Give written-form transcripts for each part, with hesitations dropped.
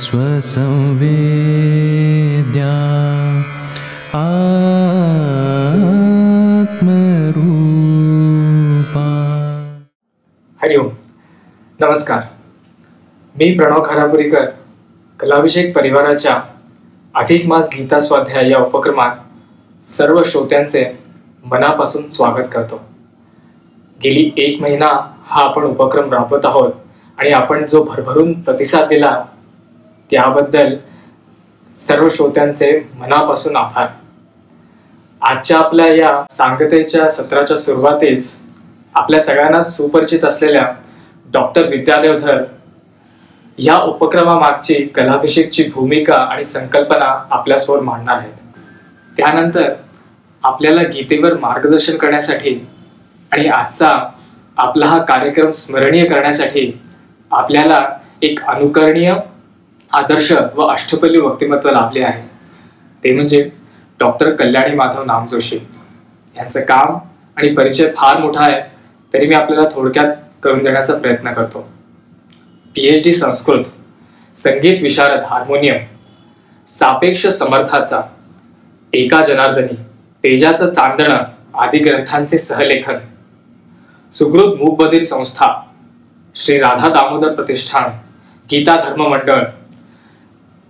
स्वसंवेद्या आत्मरूपा। हरिओम, नमस्कार. मी प्रणव खारापुरीकर कलाभिषेक परिवाराच्या अधिक मास गीता स्वाध्याय या उपक्रमात सर्व श्रोत्यांचे मनापासून स्वागत करतो. गेली 1 महिना हा आपण उपक्रम राबवत आहोत आणि आपण जो भरभरून प्रतिसाद दिला त्याबद्दल सर्व श्रोत्यांचे मनापासून आभार. आजच्या आपल्या या सांगतेच्या सत्राच्या सुरुवातीस आपल्या सगळ्यांना सुपरिचित असलेल्या डॉक्टर विद्या देवधर या उपक्रमामागची कलाभिषेकची भूमिका आणि संकल्पना आपल्यासमोर मांडणार आहेत. त्यानंतर आपल्याला गीतेवर मार्गदर्शन करण्यासाठी आणि आजचा आपला हा कार्यक्रम स्मरणीय करण्यासाठी आपल्याला एक अनुकरणीय आदर्श व अष्टपैलू व्यक्तिमत्व लाभले आहे. ते म्हणजे डॉक्टर कल्याणी माधव नामजोशी यांचं काम आणि परिचय फार मोठा आहे, तरी मी आपल्याला थोडक्यात करून देण्याचा प्रयत्न करतो. PhD संस्कृत, संगीत विशारद हार्मोनियम, सापेक्ष समर्थाचा, एका जनार्दनी, तेजाचं चांदणं आदी ग्रंथांचे सहलेखन, सुकृत मूकबधीर संस्था, श्री राधा दामोदर प्रतिष्ठान, गीता धर्म मंडळ,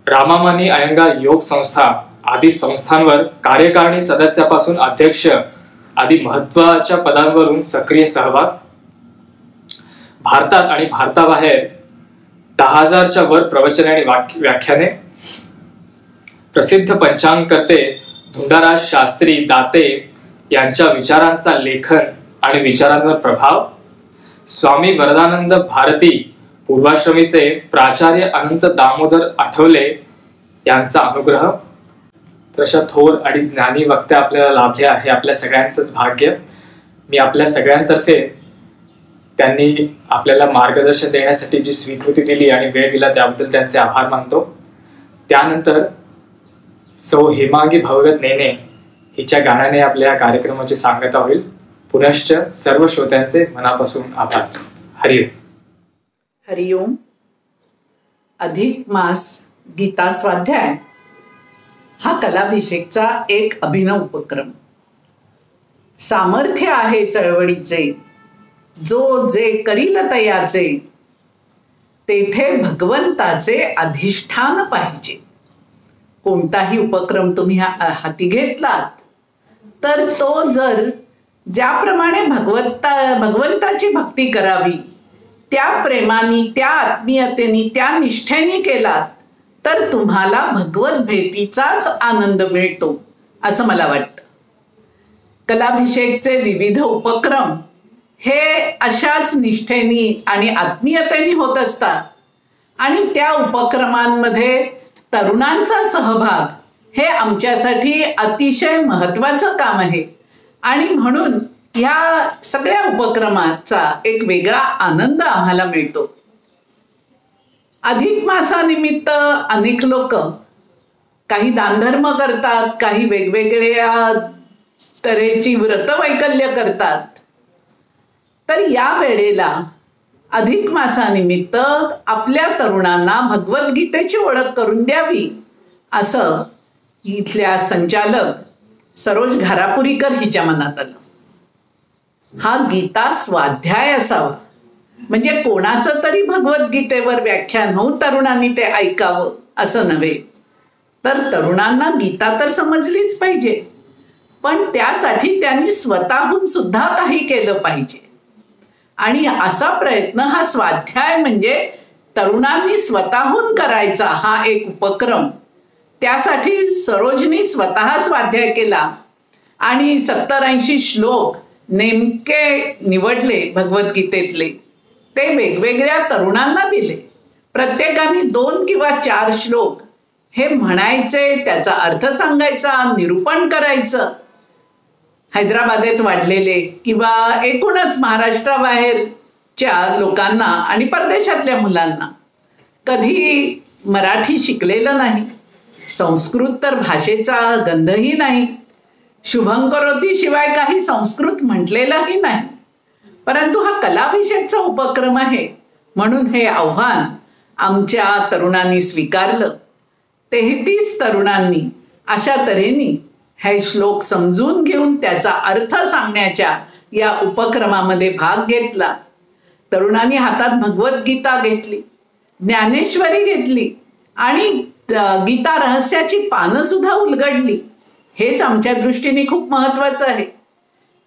रामामानी अयंगार योग संस्था आदी संस्थांवर कार्यकारिणी सदस्यापासून अध्यक्ष आदी महत्वाच्या पदांवरून सक्रिय सहभाग, भारतात आणि भारताबाहेर 10,000च्या वर प्रवचने आणि व्याख्याने, प्रसिद्ध पंचांगकर्ते धुंडाराज शास्त्री दाते यांच्या विचारांचा लेखन आणि विचारांवर प्रभाव, स्वामी वरदानंद भारती पूर्वाश्रमीचे प्राचार्य अनंत दामोदर आठवले यांचा अनुग्रह. तर अशा थोर आणि ज्ञानी वक्त्या आपल्याला लाभल्या हे आपल्या सगळ्यांचंच भाग्य. मी आपल्या सगळ्यांतर्फे त्यांनी आपल्याला मार्गदर्शन देण्यासाठी जी स्वीकृती दिली आणि वेळ दिला त्याबद्दल त्यांचे आभार मानतो. त्यानंतर सौ हेमांगी भगवत नेने हिच्या गाण्याने आपल्या कार्यक्रमाची सांगता होईल. पुनश्च सर्व श्रोत्यांचे मनापासून आभार. हरिओम. हरिओम. अधिक मास गीता स्वाध्याय हा कलाभिषेकचा एक अभिनव उपक्रम. सामर्थ्य आहे चळवळीचे, जो जे करील तयाचे, तेथे भगवंताचे अधिष्ठान पाहिजे. कोणताही उपक्रम तुम्ही हाती घेतलात तर तो जर ज्याप्रमाणे भगवंताची भक्ती करावी त्या प्रेमाने, त्या आत्मीयतेने, त्या निष्ठेने केलात तर तुम्हाला भगवत भेटीचाच आनंद मिळतो असं मला वाटतं. कलाभिषेकचे विविध उपक्रम हे अशाच निष्ठेने आणि आत्मीयतेने होत असतात आणि त्या उपक्रमांमध्ये तरुणांचा सहभाग हे आमच्यासाठी अतिशय महत्त्वाचं काम आहे आणि म्हणून ह्या सगळ्या उपक्रमाचा एक वेगळा आनंद आम्हाला मिळतो. अधिक मासानिमित्त अनेक लोक काही दानधर्म करतात, काही वेगवेगळ्या तऱ्हेची व्रतवैकल्य करतात. तर या वेळेला अधिक मासानिमित्त आपल्या तरुणांना भगवद्गीतेची ओळख करून द्यावी असं इथल्या संचालक सरोज घारापुरीकर हिच्या मनात आलं. हा गीता स्वाध्याय असावा, म्हणजे कोणाचं तरी भगवद्गीतेवर व्याख्यान होऊन तरुणांनी ते ऐकावं असं नव्हे, तर तरुणांना गीता तर समजलीच पाहिजे, पण त्यासाठी त्यांनी स्वतःहून सुद्धा काही केलं पाहिजे. आणि असा प्रयत्न हा स्वाध्याय म्हणजे तरुणांनी स्वतःहून करायचा हा एक उपक्रम. त्यासाठी सरोजनी स्वतः स्वाध्याय केला आणि 70-80 श्लोक नेमके निवडले भगवद्गीतेतले, ते वेगवेगळ्या तरुणांना दिले. प्रत्येकाने 2 किंवा 4 श्लोक हे म्हणायचे, त्याचा अर्थ सांगायचा, निरूपण करायचं. हैदराबादेत वाढलेले किंवा एकूणच महाराष्ट्राबाहेरच्या लोकांना आणि परदेशातल्या मुलांना कधी मराठी शिकलेलं नाही, संस्कृत तर भाषेचा गंधही नाही, शुभंकरोती शिवाय काही संस्कृत म्हटलेलंही नाही, परंतु हा कलाभिषेकचा उपक्रम आहे म्हणून हे आव्हान आमच्या तरुणांनी स्वीकारलं. 33 तरुणांनी अशा तऱ्हेने हे श्लोक समजून घेऊन त्याचा अर्थ सांगण्याच्या या उपक्रमामध्ये भाग घेतला. तरुणांनी हातात भगवद्गीता घेतली, ज्ञानेश्वरी घेतली आणि गीता रहस्याची पानं सुद्धा उलगडली. हेच आमच्या दृष्टीने खूप महत्वाचं आहे.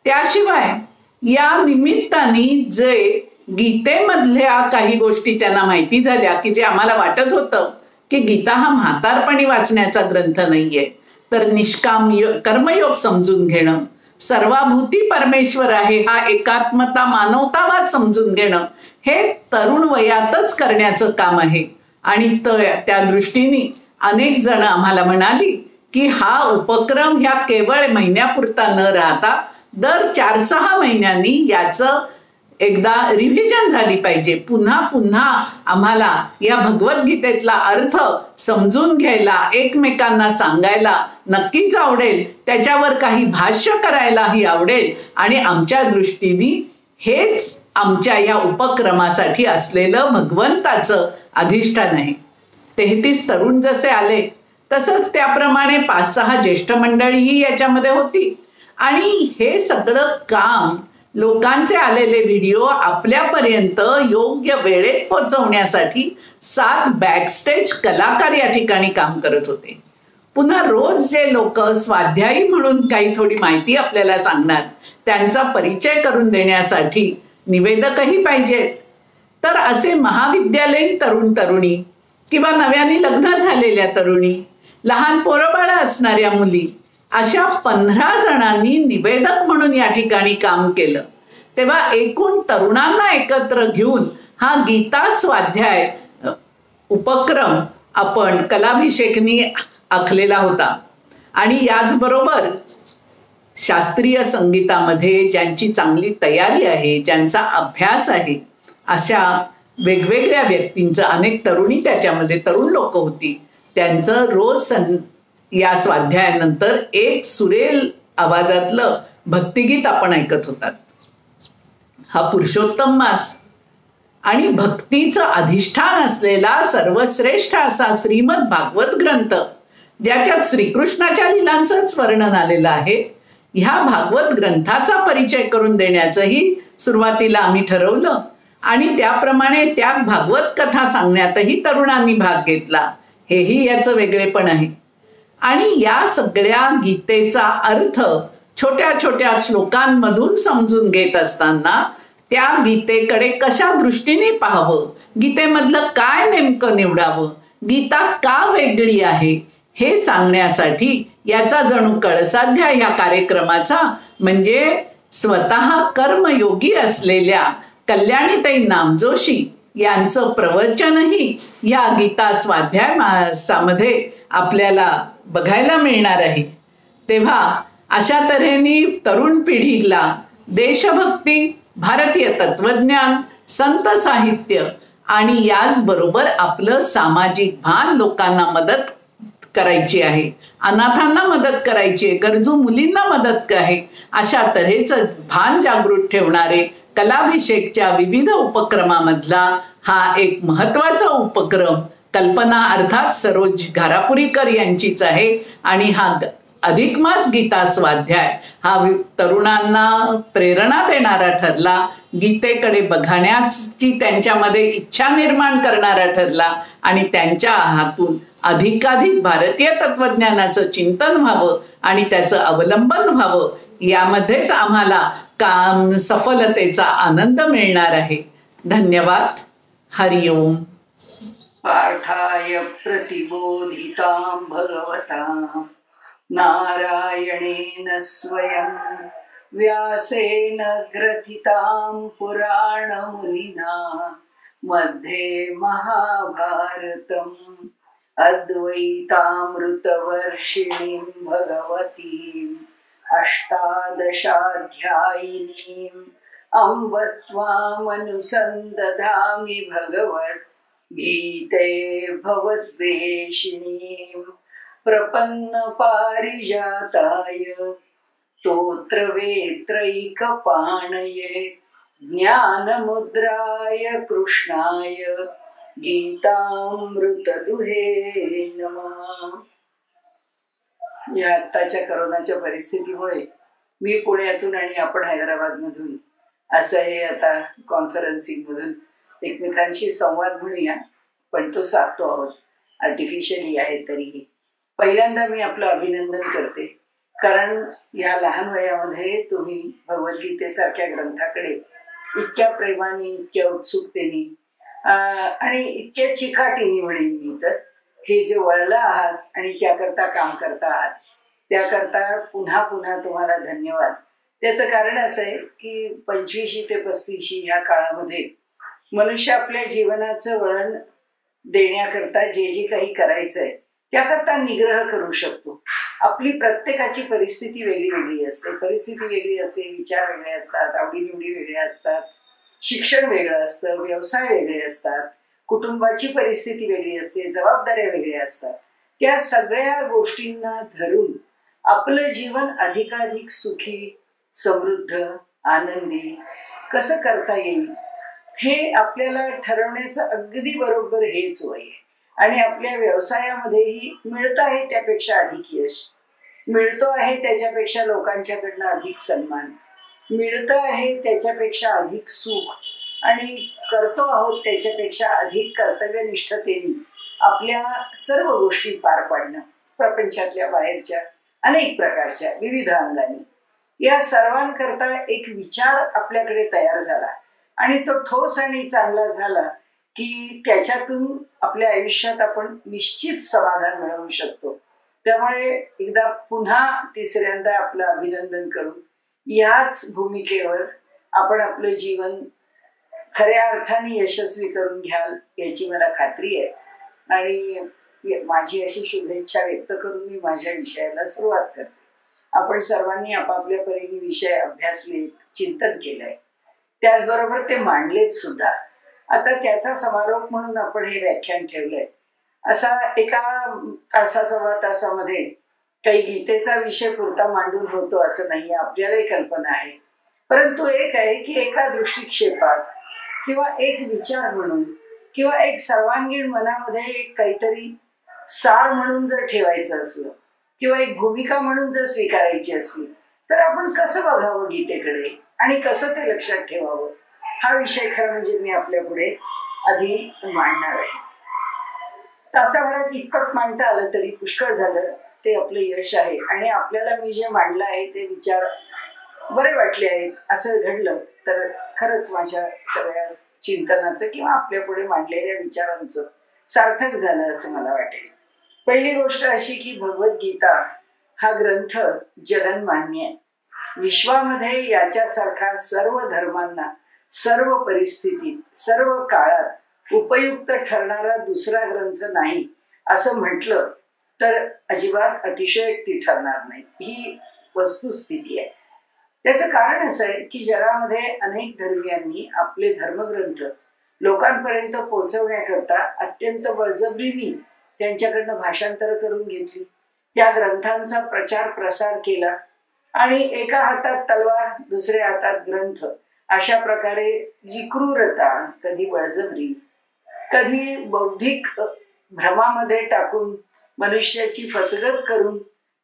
त्याशिवाय या निमित्ताने जे गीतेमधल्या काही गोष्टी त्यांना माहिती झाल्या की जे आम्हाला वाटत होतं की गीता हा म्हातारपणी वाचण्याचा ग्रंथ नाहीये, तर निष्काम कर्मयोग समजून घेणं, सर्वाभूती परमेश्वर आहे हा एकात्मता मानवतावाद समजून घेणं हे तरुण वयातच करण्याचं काम आहे. आणि त्या दृष्टीने अनेक जण आम्हाला म्हणाली की हा उपक्रम ह्या केवळ महिन्यापुरता न राहता दर 4-6 महिन्यांनी याचं एकदा रिव्हिजन झाली पाहिजे. पुन्हा पुन्हा आम्हाला या भगवद्गीतेतला अर्थ समजून घ्यायला, एकमेकांना सांगायला नक्कीच आवडेल, त्याच्यावर काही भाष्य करायलाही आवडेल. आणि आमच्या दृष्टीने हेच आमच्या या उपक्रमासाठी असलेलं भगवंताचं अधिष्ठान आहे. 33 तरुण जसे आले तसंच त्याप्रमाणे 5-6 ज्येष्ठ मंडळीही याच्यामध्ये होती. आणि हे सगळं काम लोकांचे आलेले व्हिडिओ आपल्यापर्यंत योग्य वेळेत पोहोचवण्यासाठी 7 बॅकस्टेज कलाकार या ठिकाणी काम करत होते. पुन्हा रोज जे लोक स्वाध्यायी म्हणून काही थोडी माहिती आपल्याला सांगणार त्यांचा परिचय करून देण्यासाठी निवेदकही पाहिजेत. तर असे महाविद्यालयीन तरुण तरुणी किंवा नव्याने लग्न झालेल्या तरुणी, लहान पोरबाळं असणाऱ्या मुली अशा 15 जणांनी निवेदक म्हणून या ठिकाणी काम केलं. तेव्हा एकूण तरुणांना एकत्र घेऊन हा गीता स्वाध्याय उपक्रम आपण कलाभिषेकनी आखलेला होता. आणि याचबरोबर शास्त्रीय संगीतामध्ये ज्यांची चांगली तयारी आहे, ज्यांचा अभ्यास आहे, अशा वेगवेगळ्या व्यक्तींचं, अनेक तरुणी त्याच्यामध्ये तरुण लोक होती, त्यांचं रोज या स्वाध्यायानंतर एक सुरेल आवाजातलं भक्तिगीत आपण ऐकत होतात. हा पुरुषोत्तम मास आणि भक्तीचं अधिष्ठान असलेला सर्वश्रेष्ठ असा श्रीमद भागवत ग्रंथ, ज्याच्यात श्रीकृष्णाच्या लीलांचंच वर्णन आलेलं आहे, ह्या भागवत ग्रंथाचा परिचय करून देण्याचंही सुरुवातीला आम्ही ठरवलं. आणि त्याप्रमाणे त्या भागवत कथा सांगण्यातही तरुणांनी भाग घेतला. हेही याचं वेगळेपण आहे. आणि या सगळ्या गीतेचा अर्थ छोट्या छोट्या श्लोकांमधून समजून घेत असताना त्या गीतेकडे कशा दृष्टीने पाहावं, गीतेमधलं काय नेमकं निवडावं, गीता का वेगळी आहे हे सांगण्यासाठी याचा जणू कळसाध्या ह्या कार्यक्रमाचा म्हणजे स्वतः कर्मयोगी असलेल्या कल्याणीताई नामजोशी यांचं प्रवचनही या गीता स्वाध्याय मासामध्ये आपल्याला बघायला मिळणार आहे. तेव्हा अशा तऱ्हेने तरुण पिढीला देशभक्ती, भारतीय तत्वज्ञान, संत साहित्य आणि याचबरोबर आपलं सामाजिक भान, लोकांना मदत करायची आहे, अनाथांना मदत करायची आहे, गरजू मुलींना मदत आहे, अशा तऱ्हेचं भान जागृत ठेवणारे कलाभिषेकच्या विविध उपक्रमामधला हा एक महत्वाचा उपक्रम. कल्पना अर्थात सरोज घारापुरीकर यांचीच आहे. आणि हा अधिक मास गीता स्वाध्याय हा तरुणांना प्रेरणा देणारा ठरला, गीतेकडे बघण्याची त्यांच्यामध्ये इच्छा निर्माण करणारा ठरला आणि त्यांच्या हातून अधिकाधिक भारतीय तत्वज्ञानाचं चिंतन व्हावं आणि त्याचं अवलंबन व्हावं, यामध्येच आम्हाला काम सफलतेचा आनंद मिळणार आहे. धन्यवाद. हरिओम. पार्थाय प्रतिबोधितां भगवता नारायणेन स्वयं व्यासेन ग्रथितां पुराणमुनिना मध्ये महाभारतम् अद्वैतामृतवर्षिणीं भगवतीम् अष्टादशाध्यायिनीम् अम्ब त्वामनुसन्दधामि भगवत् गीते भवद्वेषिणीं प्रपन्न पारिजाताय स्तोत्रवेत्रैकपाणये ज्ञानमुद्राय कृष्णाय गीतामृत दुहे नमः. या आत्ताच्या करोनाच्या परिस्थितीमुळे मी पुण्यातून आणि आपण हैदराबादमधून असं हे आता कॉन्फरन्सिंग मधून एकमेकांशी संवाद म्हणूया, पण तो साधतो आहोत आर्टिफिशियली आहे तरीही. पहिल्यांदा मी आपलं अभिनंदन करते, कारण या लहान वयामध्ये तुम्ही भगवद्गीतेसारख्या ग्रंथाकडे इतक्या प्रेमाने, इतक्या उत्सुकतेने आणि इतक्या चिकाटीने म्हणेन मी तर हे जे वळला आहात आणि त्याकरता काम करता आहात, त्याकरता पुन्हा पुन्हा तुम्हाला धन्यवाद. त्याचं कारण असं आहे की 25 ते 35 ह्या काळामध्ये मनुष्य आपल्या जीवनाचं वळण देण्याकरता जे जे काही करायचंय त्याकरता निग्रह करू शकतो. आपली प्रत्येकाची परिस्थिती वेगळी वेगळी असते, परिस्थिती वेगळी असते, विचार वेगळे असतात, आवडीनिवडी वेगळ्या असतात, शिक्षण वेगळं असतं, व्यवसाय वेगळे असतात, कुटुंबाची परिस्थिती वेगळी असते, जबाबदाऱ्या वेगळ्या असतात. त्या सगळ्या गोष्टींना धरून आपलं जीवन अधिकाधिक सुखी, समृद्ध, आनंदी कसं करता येईल हे आपल्याला ठरवण्याचं अगदी बरोबर हेच वय आहे. आणि आपल्या व्यवसायामध्येही मिळत आहे त्यापेक्षा अधिक यश, मिळतो आहे त्याच्यापेक्षा लोकांच्याकडनं अधिक सन्मान, मिळतं आहे त्याच्यापेक्षा अधिक सुख आणि करतो आहोत त्याच्यापेक्षा अधिक कर्तव्यनिष्ठतेने आपल्या सर्व गोष्टी पार पाडणं, प्रपंचातल्या बाहेरच्या अनेक प्रकारच्या विविध अंगाने. या सर्वांकरता एक विचार आपल्याकडे तयार झाला आणि तो ठोस आणि चांगला झाला की त्याच्यातून आपल्या आयुष्यात आपण निश्चित समाधान मिळवू शकतो. त्यामुळे एकदा पुन्हा तिसऱ्यांदा आपलं अभिनंदन करून याच भूमिकेवर आपण आपलं जीवन खऱ्या अर्थाने यशस्वी करून घ्याल याची मला खात्री आहे. आणि माझी अशी शुभेच्छा व्यक्त करून मी माझ्या विषयाला सुरुवात करते. आपण सर्वांनी आपापल्या परीने विषय अभ्यासले, चिंतन केलंय, त्याचबरोबर ते मांडलेत सुद्धा. आता त्याचा समारोप म्हणून आपण हे व्याख्यान ठेवलंय. असा एका सव्वा तासामध्ये काही गीतेचा विषय पुरता मांडून होतो असं नाही, आपल्यालाही कल्पना आहे. परंतु एक आहे की एका दृष्टिक्षेपात किंवा एक विचार म्हणून किंवा एक सर्वांगीण मनामध्ये एक काहीतरी सार म्हणून जर ठेवायचं असलं किंवा एक भूमिका म्हणून जर स्वीकारायची असली तर आपण कसं बघावं गीतेकडे आणि कसं ते लक्षात ठेवावं, हा विषय खरं म्हणजे मी आपल्या पुढे आधी मांडणार आहे. तासाभरात इतपत मांडता आलं तरी पुष्कळ झालं, ते आपलं यश आहे. आणि आपल्याला मी जे मांडलं आहे ते विचार बरे वाटले आहेत असं घडलं तर खरंच माझ्या सगळ्या चिंतनाचं किंवा आपल्या पुढे मांडलेल्या विचारांचं सार्थक झालं असं मला वाटेल. पहिली गोष्ट अशी की भगवद्गीता हा ग्रंथ जगन्मान्य आहे. विश्वामध्ये याच्यासारखा सर्व धर्मांना, सर्व परिस्थितीत, सर्व काळात उपयुक्त ठरणारा दुसरा ग्रंथ नाही असं म्हटलं तर अजिबात अतिशयोक्ती ठरणार नाही. ही वस्तुस्थिती आहे. त्याचं कारण असं आहे की जगामध्ये अनेक धर्मियांनी आपले धर्मग्रंथ लोकांपर्यंत पोहोचवण्याकरता अत्यंत बळजबरीने त्यांच्याकडनं भाषांतर करून घेतली, त्या ग्रंथांचा प्रचार प्रसार केला आणि एका हातात तलवार दुसऱ्या हातात ग्रंथ, अशा प्रकारे जी क्रूरता, कधी बळजबरी, कधी बौद्धिक भ्रमामध्ये टाकून मनुष्याची फसगत करून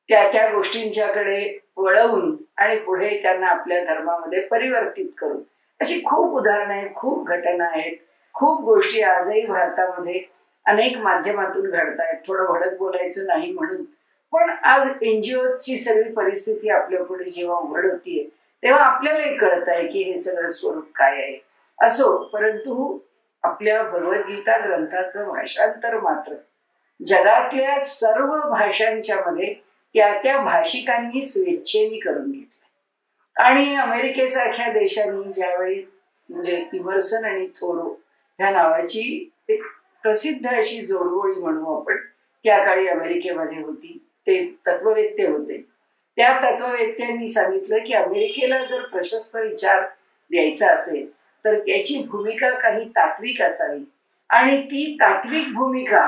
त्या गोष्टींच्याकडे वळवून आणि पुढे त्यांना आपल्या धर्मामध्ये परिवर्तित करून, अशी खूप उदाहरणं आहेत, खूप घटना आहेत, खूप गोष्टी आजही भारतामध्ये अनेक माध्यमातून घडतायत. थोडं भडक बोलायचं नाही म्हणून, पण आज NGOची सगळी परिस्थिती आपल्या पुढे जेव्हा उघड होतीये तेव्हा आपल्यालाही कळत आहे की हे सगळं स्वरूप काय आहे. असो, परंतु आपल्या भगवद्गीता ग्रंथाचं भाषांतर मात्र जगातल्या सर्व भाषांच्या मध्ये त्या भाषिकांनी स्वेच्छेने करून घेतलं. आणि अमेरिकेसारख्या देशांनी ज्यावेळी म्हणजे इमर्सन आणि थोरो ह्या नावाची एक प्रसिद्ध अशी जोडगोळी म्हणू आपण, त्या काळी अमेरिकेमध्ये होती, ते तत्ववेत्ते होते. त्या तत्ववेत्यांनी सांगितलं की अमेरिकेला जर प्रशस्त विचार द्यायचा असेल तर त्याची भूमिका काही तात्विक असावी आणि ती तात्विक भूमिका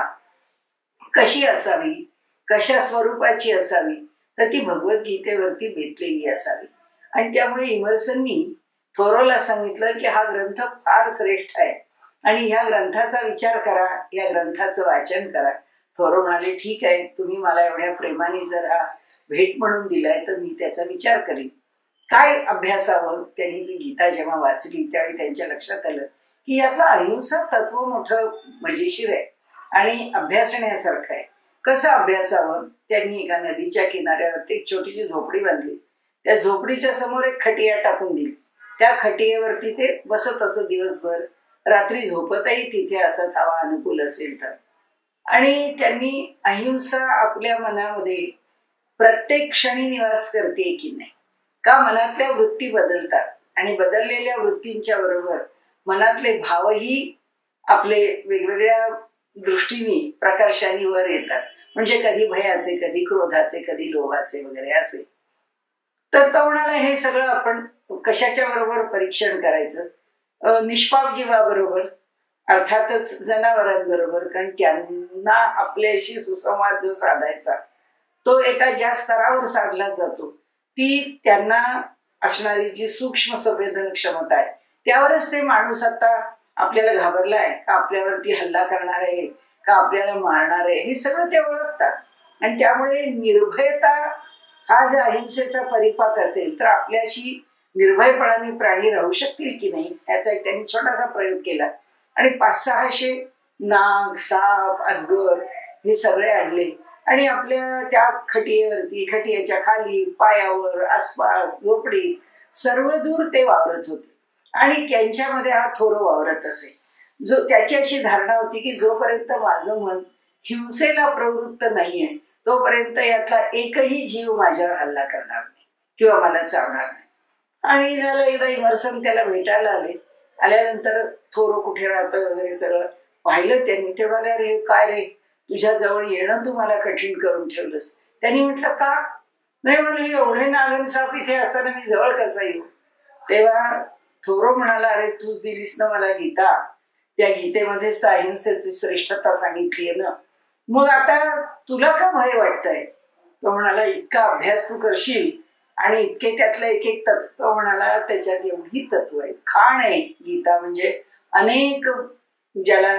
कशी असावी, कशा स्वरूपाची असावी, तर ती भगवद्गीतेवरती बेतलेली असावी. आणि त्यामुळे इमर्सननी थोरोला सांगितलं की हा ग्रंथ फार श्रेष्ठ आहे आणि ह्या ग्रंथाचा विचार करा, या ग्रंथाचं वाचन करा. थोरो म्हणाले, ठीक आहे, तुम्ही मला एवढ्या प्रेमाने जर हा भेट म्हणून दिलाय तर मी त्याचा विचार करीन. काय अभ्यासावं? त्यांनी ती गीता जेव्हा वाचली त्यावेळी त्यांच्या लक्षात आलं की यातलं अहिंसा तत्व मोठं मजेशीर आहे आणि अभ्यासण्यासारखं आहे. कसं अभ्यासावं? त्यांनी एका नदीच्या किनाऱ्यावरती एक छोटीशी झोपडी बांधली. त्या झोपडीच्या समोर एक खटिया टाकून दिली. त्या खटियावरती ते बसत असत दिवसभर, रात्री झोपतही तिथे असत, हवा अनुकूल असेल तर. आणि त्यांनी अहिंसा आपल्या मनामध्ये प्रत्येक क्षणी निवास करते की नाही, का मनातल्या वृत्ती बदलतात आणि बदललेल्या वृत्तींच्या बरोबर मनातले भावही आपले वेगवेगळ्या दृष्टीने प्रकर्षाने वर येतात. म्हणजे कधी भयाचे, कधी क्रोधाचे, कधी लोभाचे वगैरे असे. तर तो म्हणाला, हे सगळं आपण कशाच्या बरोबर परीक्षण करायचं? निष्पाप जीवाबरोबर, अर्थातच जनावरांबरोबर, कारण त्यांना आपल्याशी सुसंवाद जो साधायचा तो एका ज्या स्तरावर साधला जातो, ती त्यांना असणारी जी सूक्ष्म संवेदन क्षमता आहे त्यावरच ते माणूस आता आपल्याला घाबरलाय का, आपल्यावरती हल्ला करणार आहे का, आपल्याला मारणार आहे, हे सगळं ते ओळखतात. आणि त्यामुळे निर्भयता हा जर अहिंसेचा परिपाक असेल तर आपल्याशी निर्भयपणाने प्राणी राहू शकतील की नाही याचा एक त्यांनी छोटासा प्रयोग केला. आणि 500-600 नाग, साप, अजगर हे सगळे आणले आणि आपल्या त्या खटियेवरती, खटियाच्या खाली, पायावर, आसपास, झोपडीत सर्वदूर ते वावरत होते. आणि त्यांच्यामध्ये हा थोरो वावरत असे, जो त्याची अशी धारणा होती की जोपर्यंत माझं मन हिंसेला प्रवृत्त नाहीये तोपर्यंत यातला एकही जीव माझ्यावर हल्ला करणार नाही किंवा मला चावणार नाही. आणि झालं, एकदा इमर्सन त्याला भेटायला आले. आल्यानंतर थोरो कुठे राहतं वगैरे सगळं पाहिलं त्यांनी. ते म्हणाले, अरे काय रे, तुझ्या जवळ येणं तू मला कठीण करून ठेवलंस. त्यांनी म्हटलं, का? नाही म्हणलं, एवढे नागन साप इथे असताना मी जवळ कसा येऊ? तेव्हा थोरो म्हणाला, अरे तूच दिलीस ना मला गीता, त्या गीतेमध्येच तर अहिंसेची श्रेष्ठता सांगितली आहे ना, मग आता तुला का भय वाटतंय? तो म्हणाला, इतका अभ्यास तू करशील आणि इतके त्यातलं एक एक तत्व, म्हणाला त्याच्यात एवढी तत्व आहे, खाण आहे गीता. म्हणजे अनेक, ज्याला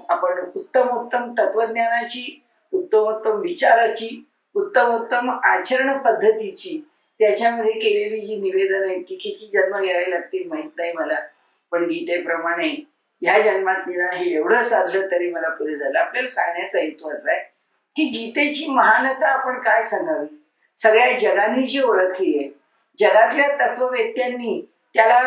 आपण उत्तम उत्तम तत्वज्ञानाची, उत्तम उत्तम विचाराची, उत्तम उत्तम आचरण पद्धतीची त्याच्यामध्ये केलेली जी निवेदन आहे ती किती जन्म घ्यावे लागतील माहित नाही मला, पण गीतेप्रमाणे ह्या जन्मात निदान हे एवढं साधलं तरी मला पुरे झालं. आपल्याला सांगण्याचा हेतू असा आहे की गीतेची महानता आपण काय सांगावी? सगळ्या जगाने जी ओळखली आहे, जगातल्या तत्ववेत्यांनी त्याला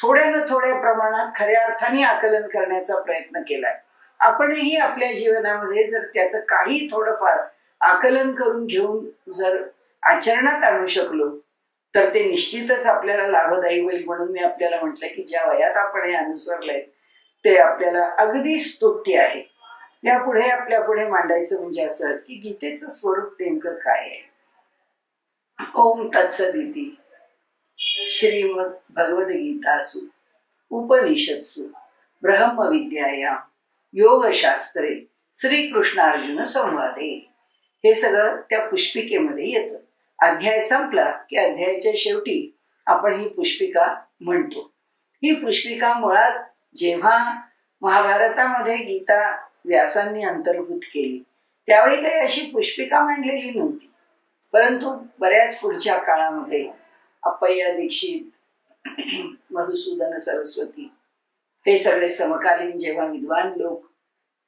थोड्या ना थोड्या प्रमाणात खऱ्या अर्थाने आकलन करण्याचा प्रयत्न केलाय. आपणही आपल्या जीवनामध्ये जर त्याचं काही थोडंफार आकलन करून घेऊन जर आचरणात आणू शकलो तर ते निश्चितच आपल्याला लाभदायी होईल. म्हणून मी आपल्याला म्हटलं की ज्या वयात आपण हे अनुसरलंय ते आपल्याला अगदी स्तुत्य आहे. यापुढे आपल्या पुढे मांडायचं म्हणजे असं की गीतेचं स्वरूप नेमकं काय आहे. ओम तत्सदिती श्रीमद भगवद्गीतासु उपनिषत्सु ब्रह्मविद्यायां योगशास्त्रे श्रीकृष्णार्जुन संवादे, हे सगळं त्या पुष्पिकेमध्ये येतं. अध्याय संपला की अध्यायाच्या शेवटी आपण ही पुष्पिका म्हणतो. ही पुष्पिका मुळात जेव्हा महाभारतामध्ये गीता व्यासांनी अंतर्भूत केली त्यावेळी काही अशी पुष्पिका मांडलेली नव्हती. परंतु बऱ्याच पुढच्या काळामध्ये अप्पय्या दीक्षित, मधुसूदन सरस्वती हे सगळे समकालीन जेव्हा विद्वान लोक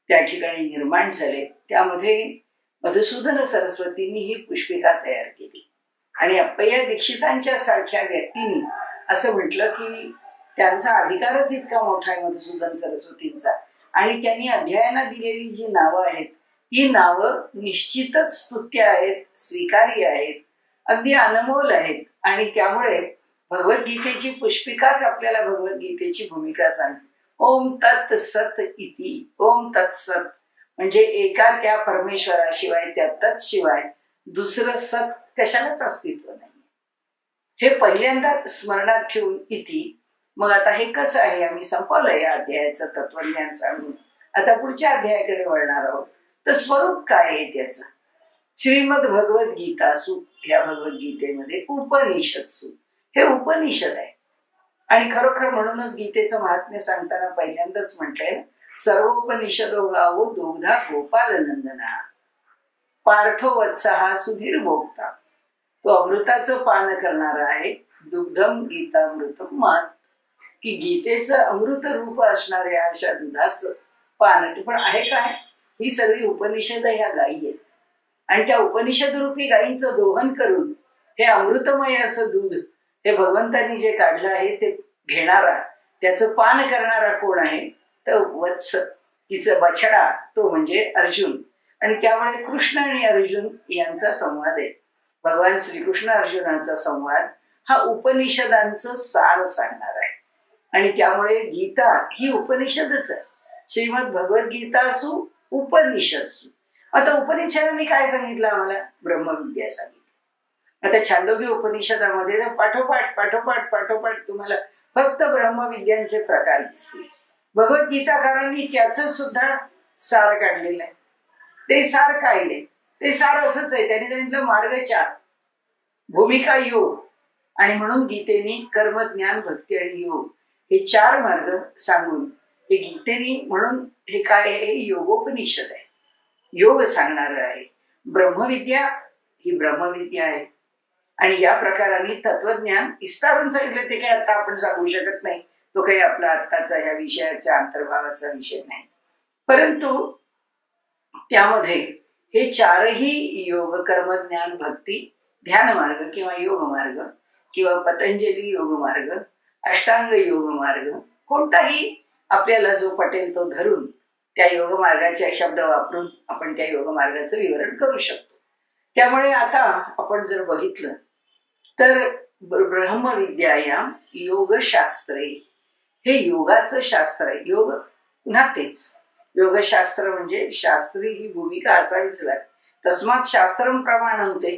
त्या ठिकाणी निर्माण झाले त्यामध्ये मधुसूदन सरस्वतींनी ही पुष्पिका तयार केली. आणि अप्पय्या दीक्षितांच्या सारख्या व्यक्तींनी असं म्हटलं की त्यांचा अधिकारच इतका मोठा आहे मधुसूदन सरस्वतींचा, आणि त्यांनी अध्यायांना दिलेली जी नावं आहेत ती नावं निश्चितच स्तुत्य आहेत, स्वीकार्य आहेत, अगदी अनमोल आहेत. आणि त्यामुळे भगवद्गीतेची पुष्पिकाच आपल्याला भगवद्गीतेची भूमिका सांगते. ओम तत् सत इति, ओम तत्सत म्हणजे एका त्या परमेश्वराशिवाय, त्या तत् शिवाय दुसरं सत कशालाच अस्तित्व नाही. हे पहिल्यांदा स्मरणात ठेवून इति. मग आता हे कसं आहे, आम्ही संपवलंय या अध्यायाचं तत्वज्ञान सांगून, आता पुढच्या अध्यायाकडे वळणार आहोत. तर स्वरूप काय आहे त्याचं? श्रीमद भगवद्गीतासु, या भगवद्गीतेमध्ये उपनिषत्सु, हे उपनिषद आहे. आणि खरोखर म्हणूनच गीतेचं महात्म्य सांगताना पहिल्यांदाच म्हटलंय, सर्वोपनिषदो गावो दुग्धा गोपाल नंदना, पार्थो वत्सहा सुधीर भोगता. तो अमृताचं पान करणारा आहे. दुग्धम गीतामृतम महत्, की गीतेचं अमृत रूप असणाऱ्या अशा दुधाचं पान. पण आहे काय? ही सगळी उपनिषद ह्या गायी आहेत आणि त्या उपनिषद रूपी गायींचं दोहन करून हे अमृतमय असं दूध हे भगवंतांनी जे काढलं आहे ते घेणारा, त्याचं पान करणारा कोण आहे? तर वत्स, तिचं बछडा, तो म्हणजे अर्जुन. आणि त्यामुळे कृष्ण आणि अर्जुन यांचा संवाद आहे. भगवान श्रीकृष्ण अर्जुनाचा संवाद हा उपनिषदांचं सार सांगणार आहे. आणि त्यामुळे गीता ही उपनिषदच आहे. श्रीमद भगवद्गीता असू, उपनिषद असू. आता उपनिषदांनी काय सांगितलं आम्हाला? ब्रह्मविद्या सांगितली. आता छांदोग्य उपनिषदामध्ये पाठोपाठ पाठोपाठ पाठोपाठ तुम्हाला फक्त ब्रह्मविद्यांचे प्रकार दिसतील. भगवद्गीताकारांनी त्याचं सुद्धा सार काढलेलं आहे. ते सार काय आहे? ते सार असंच आहे. त्याने सांगितलं मार्ग 4, भूमिका योग, आणि म्हणून गीतेने कर्म, ज्ञान, भक्ती आणि योग हे 4 मार्ग सांगून हे गीतेने, म्हणून हे काय आहे? योगोपनिषद आहे. योग सांगणार आहे. ब्रह्मविद्या ही ब्रह्मविद्या आहे. आणि या प्रकाराने तत्वज्ञान विस्तारून सांगितलं. ते काही आता आपण सांगू शकत नाही, तो काही आपला आत्ताचा या विषयाचा अंतर्भावाचा विषय नाही. परंतु त्यामध्ये हे 4ही योग, कर्म, ज्ञान, भक्ती, ध्यान मार्ग किंवा योग मार्ग किंवा पतंजली योग मार्ग, अष्टांग योग मार्ग, कोणताही आपल्याला जो पटेल तो धरून त्या योग मार्गाचे शब्द वापरून आपण त्या योग मार्गाचं विवरण करू शकतो. त्यामुळे आता आपण जर बघितलं तर ब्रह्मविद्यायाम योगशास्त्रे, हे योगाचं शास्त्र आहे. योग पुन्हा तेच योगशास्त्र म्हणजे शास्त्री ही भूमिका असावीच लागते. तस्मात शास्त्रम प्रमाणवते,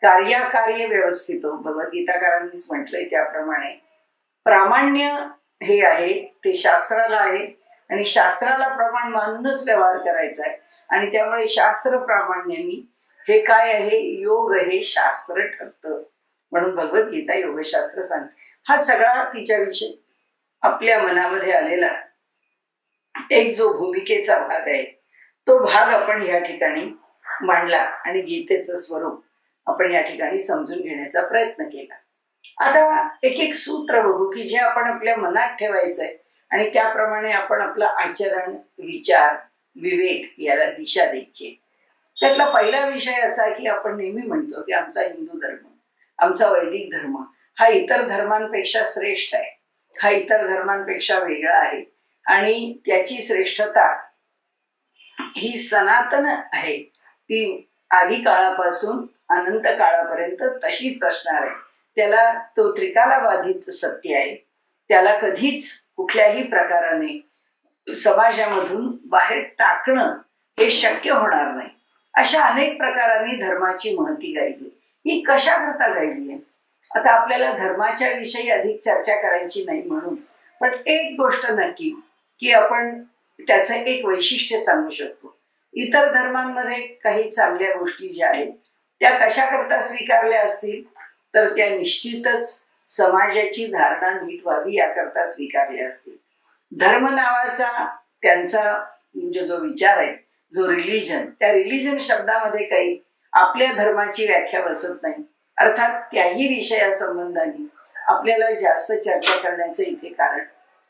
कार्याकार्य व्यवस्थित. भगवद्गीताकारांनीच म्हटलंय त्याप्रमाणे प्रामाण्य हे आहे ते शास्त्राला आहे आणि शास्त्राला प्रमाण मानूनच व्यवहार करायचा आहे. आणि त्यामुळे शास्त्र प्रामाण्याने हे काय आहे? योग हे शास्त्र ठरतं. म्हणून भगवद्गीता योगशास्त्र सांगते. हा सगळा तिच्याविषयी आपल्या मनामध्ये आलेला एक जो भूमिकेचा भाग आहे तो भाग आपण या ठिकाणी मांडला आणि गीतेचं स्वरूप आपण या ठिकाणी समजून घेण्याचा प्रयत्न केला. आता एक एक सूत्र बघू की जे आपण आपल्या मनात ठेवायचंय आणि त्याप्रमाणे आपण आपलं आचरण, विचार, विवेक याला दिशा द्यायची. त्यातला पहिला विषय असा की आपण नेहमी म्हणतो की आमचा हिंदू धर्म, आमचा वैदिक धर्म हा इतर धर्मांपेक्षा श्रेष्ठ आहे, हा इतर धर्मांपेक्षा वेगळा आहे आणि त्याची श्रेष्ठता ही सनातन आहे. ती आधी काळापासून अनंत काळापर्यंत तशीच असणार आहे. त्याला तो त्रिकालाबाधित सत्य आहे. त्याला कधीच कुठल्याही प्रकाराने समाजामधून बाहेर टाकणं हे शक्य होणार नाही. अशा अनेक प्रकारांनी धर्माची महती गायली. ही कशा करता गायली आहे? आता आपल्याला धर्माच्या विषयी अधिक चर्चा करायची नाही म्हणून, पण एक गोष्ट नक्की की आपण त्याचं एक वैशिष्ट्य सांगू शकतो. इतर धर्मांमध्ये काही चांगल्या गोष्टी ज्या आहेत त्या कशा करता स्वीकारल्या असतील तर त्या निश्चितच समाजाची धारणा नीट व्हावी याकरता स्वीकारल्या असतील. धर्म नावाचा त्यांचा म्हणजे जो विचार आहे, जो रिलिजन, त्या रिलिजन शब्दामध्ये काही आपल्या धर्माची व्याख्या बसत नाही. अर्थात त्याही विषयासंबंधाने आपल्याला जास्त चर्चा करण्याचं इथे कारण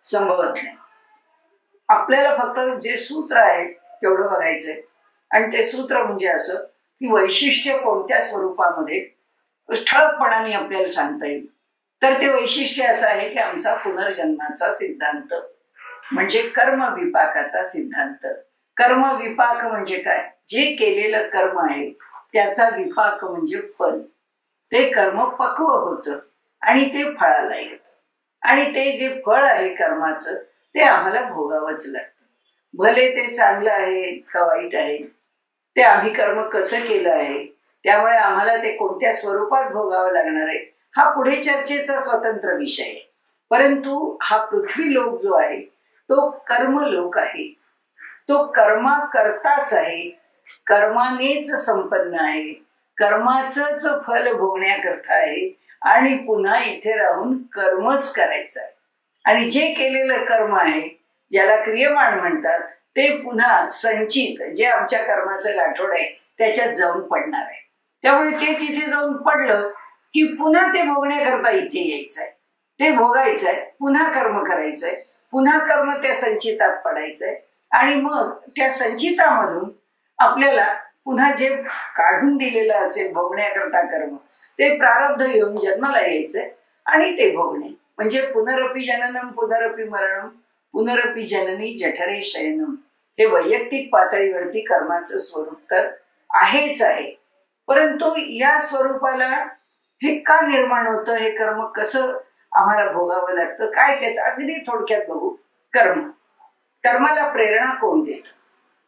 संभवत नाही. आपल्याला फक्त जे सूत्र आहे तेवढं बघायचंय आणि ते सूत्र म्हणजे असं की वैशिष्ट्य कोणत्या स्वरूपामध्ये ठळकपणाने आपल्याला सांगता येईल. तर ते वैशिष्ट्य असं आहे की आमचा पुनर्जन्माचा सिद्धांत म्हणजे कर्म विपाकाचा सिद्धांत. कर्म विपाक म्हणजे काय? जे केलेलं कर्म आहे त्याचा विपाक म्हणजे फल. ते कर्म पक्व होतं आणि ते फळाला येतं आणि ते जे फळ आहे कर्माचं ते आम्हाला भोगावंच लागतं. भले ते चांगलं आहे का वाईट आहे, ते आम्ही कर्म कसं केलं आहे, त्यामुळे आम्हाला ते कोणत्या स्वरूपात भोगावं लागणार आहे हा पुढे चर्चेचा स्वतंत्र विषय आहे. परंतु हा पृथ्वी लोक जो आहे तो कर्मलोक आहे. तो कर्मा करताच आहे, कर्मानेच संपन्न आहे, कर्माचंच फल भोगण्याकरता आहे आणि पुन्हा इथे राहून कर्मच करायचं आहे. आणि जे केलेलं कर्म आहे, ज्याला क्रियमाण म्हणतात, ते पुन्हा संचित जे आमच्या कर्माचं गाठोड आहे त्याच्यात जाऊन पडणार आहे. त्यामुळे ते तिथे जाऊन पडलं की पुन्हा ते भोगण्याकरता इथे यायचंय, ते भोगायचंय, पुन्हा कर्म करायचंय, पुन्हा कर्म त्या संचितात पडायचंय. आणि मग त्या संचितामधून आपल्याला पुन्हा जे काढून दिलेलं असेल भोगण्याकरता कर्म, ते प्रारब्ध येऊन जन्माला यायचंय आणि ते भोगणे. म्हणजे पुनरपि जननम पुनरपि मरणम पुनरपि जननी जठरे शयनम. हे वैयक्तिक पातळीवरती कर्माचं स्वरूप तर आहेच आहे. परंतु या स्वरूपाला हे का निर्माण होतं, हे कर्म कसं आम्हाला भोगावं लागतं, काय त्याचं अगदी थोडक्यात बघू. कर्माला प्रेरणा कोण देतं,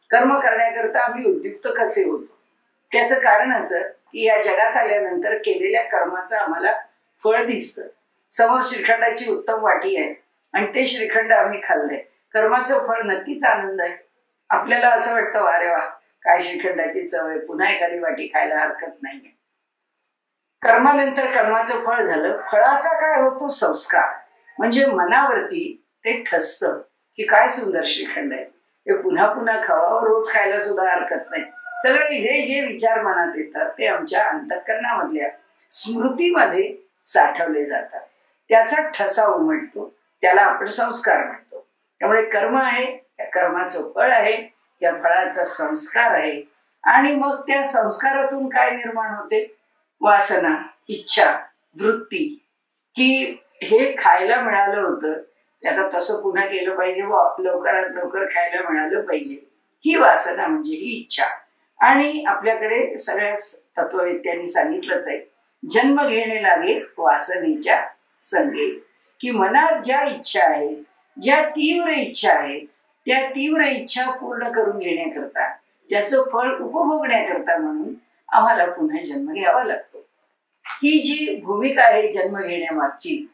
कर्म करण्याकरता आम्ही उद्युक्त कसे होतो, त्याचं कारण असं की या जगात आल्यानंतर केलेल्या कर्माचं आम्हाला फळ दिसतं. समोर श्रीखंडाची उत्तम वाटी आहे आणि ते श्रीखंड आम्ही खाल्लंय, कर्माचं फळ नक्कीच आनंद आहे. आपल्याला असं वाटतं अरे वा काय श्रीखंडाची चव आहे, पुन्हा एखादी वाटी खायला हरकत नाहीये. कर्मानंतर कर्माचं फळ झालं, फळाचा काय होतो संस्कार. म्हणजे मनावरती ते ठसतं की काय सुंदर श्रीखंड आहे, हे पुन्हा पुन्हा खावावं, रोज खायला सुद्धा हरकत नाही. सगळे जे जे विचार मनात येतात ते आमच्या अंतःकरणामधल्या स्मृतीमध्ये साठवले जातात. त्याचा ठसा उमटतो, त्याला आपण संस्कार म्हणतो. त्यामुळे कर्म आहे, त्या कर्माचं फळ आहे, त्या फळाचा संस्कार आहे. आणि मग त्या संस्कारातून काय निर्माण होते, वासना, इच्छा, वृत्ती, की हे खायला मिळालं होतं, आता तसं पुन्हा केलं पाहिजे व लवकरात लवकर खायला मिळालं पाहिजे, ही वासना म्हणजे ही इच्छा. आणि आपल्याकडे सगळ्या तत्ववेत्यांनी सांगितलंच आहे, जन्म घेणे लागे वासनेच्या संगे. की मनात ज्या इच्छा आहेत, ज्या तीव्र इच्छा आहेत, त्या तीव्र इच्छा पूर्ण करून घेण्याकरता, त्याचं फळ उपभोगण्याकरता म्हणून आम्हाला पुन्हा जन्म घ्यावा लागतो. ही जी भूमिका आहे जन्म घेण्यामागची,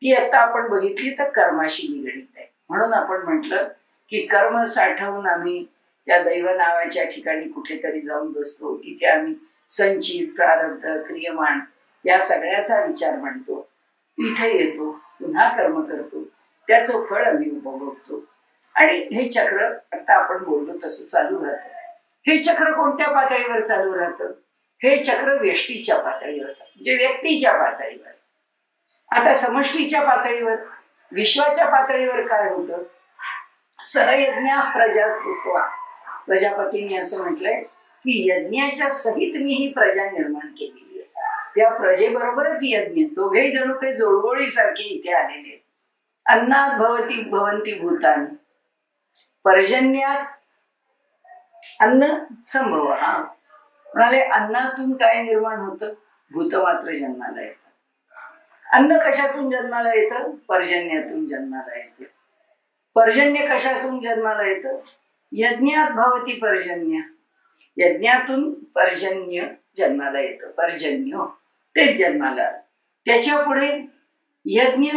ती आता आपण बघितली तर कर्माशी निगडीत आहे. म्हणून आपण म्हटलं की कर्म साठवून आम्ही त्या दैव नावाच्या ठिकाणी कुठेतरी जाऊन बसतो, तिथे आम्ही संचित, प्रारब्ध, क्रियमाण या सगळ्याचा विचार मांडतो, इथे येतो, पुन्हा कर्म करतो, त्याचं फळ आम्ही उपभोगतो. आणि हे चक्र आता आपण बोललो तसं चालू राहतं. हे चक्र कोणत्या पातळीवर चालू राहतं, हे चक्र व्यष्टीच्या पातळीवर, म्हणजे व्यक्तीच्या पातळीवर. आता समष्टीच्या पातळीवर, विश्वाच्या पातळीवर काय होतं, सहयज्ञ प्रजा सुत्वा. प्रजापतींनी असं म्हटलंय की यज्ञाच्या सहित मी ही प्रजा निर्माण केलेली आहे. या प्रजेबरोबरच यज्ञ, दोघेही जणू काही जोडगोळीसारखे इथे आलेले आहेत. अन्नात भवती भवंती भूतानी, पर्जन्यात अन्न संभव. हा म्हणाले अन्नातून काय निर्माण होतं, भूत मात्र जन्माला येतं. अन्न कशातून जन्माला येतं, पर्जन्यातून जन्माला येतं. पर्जन्य कशातून जन्माला येतं, यज्ञात भवती पर्जन्य, यज्ञातून पर्जन्य जन्माला येतं. पर्जन्य तेच जन्माला. त्याच्या पुढे यज्ञ,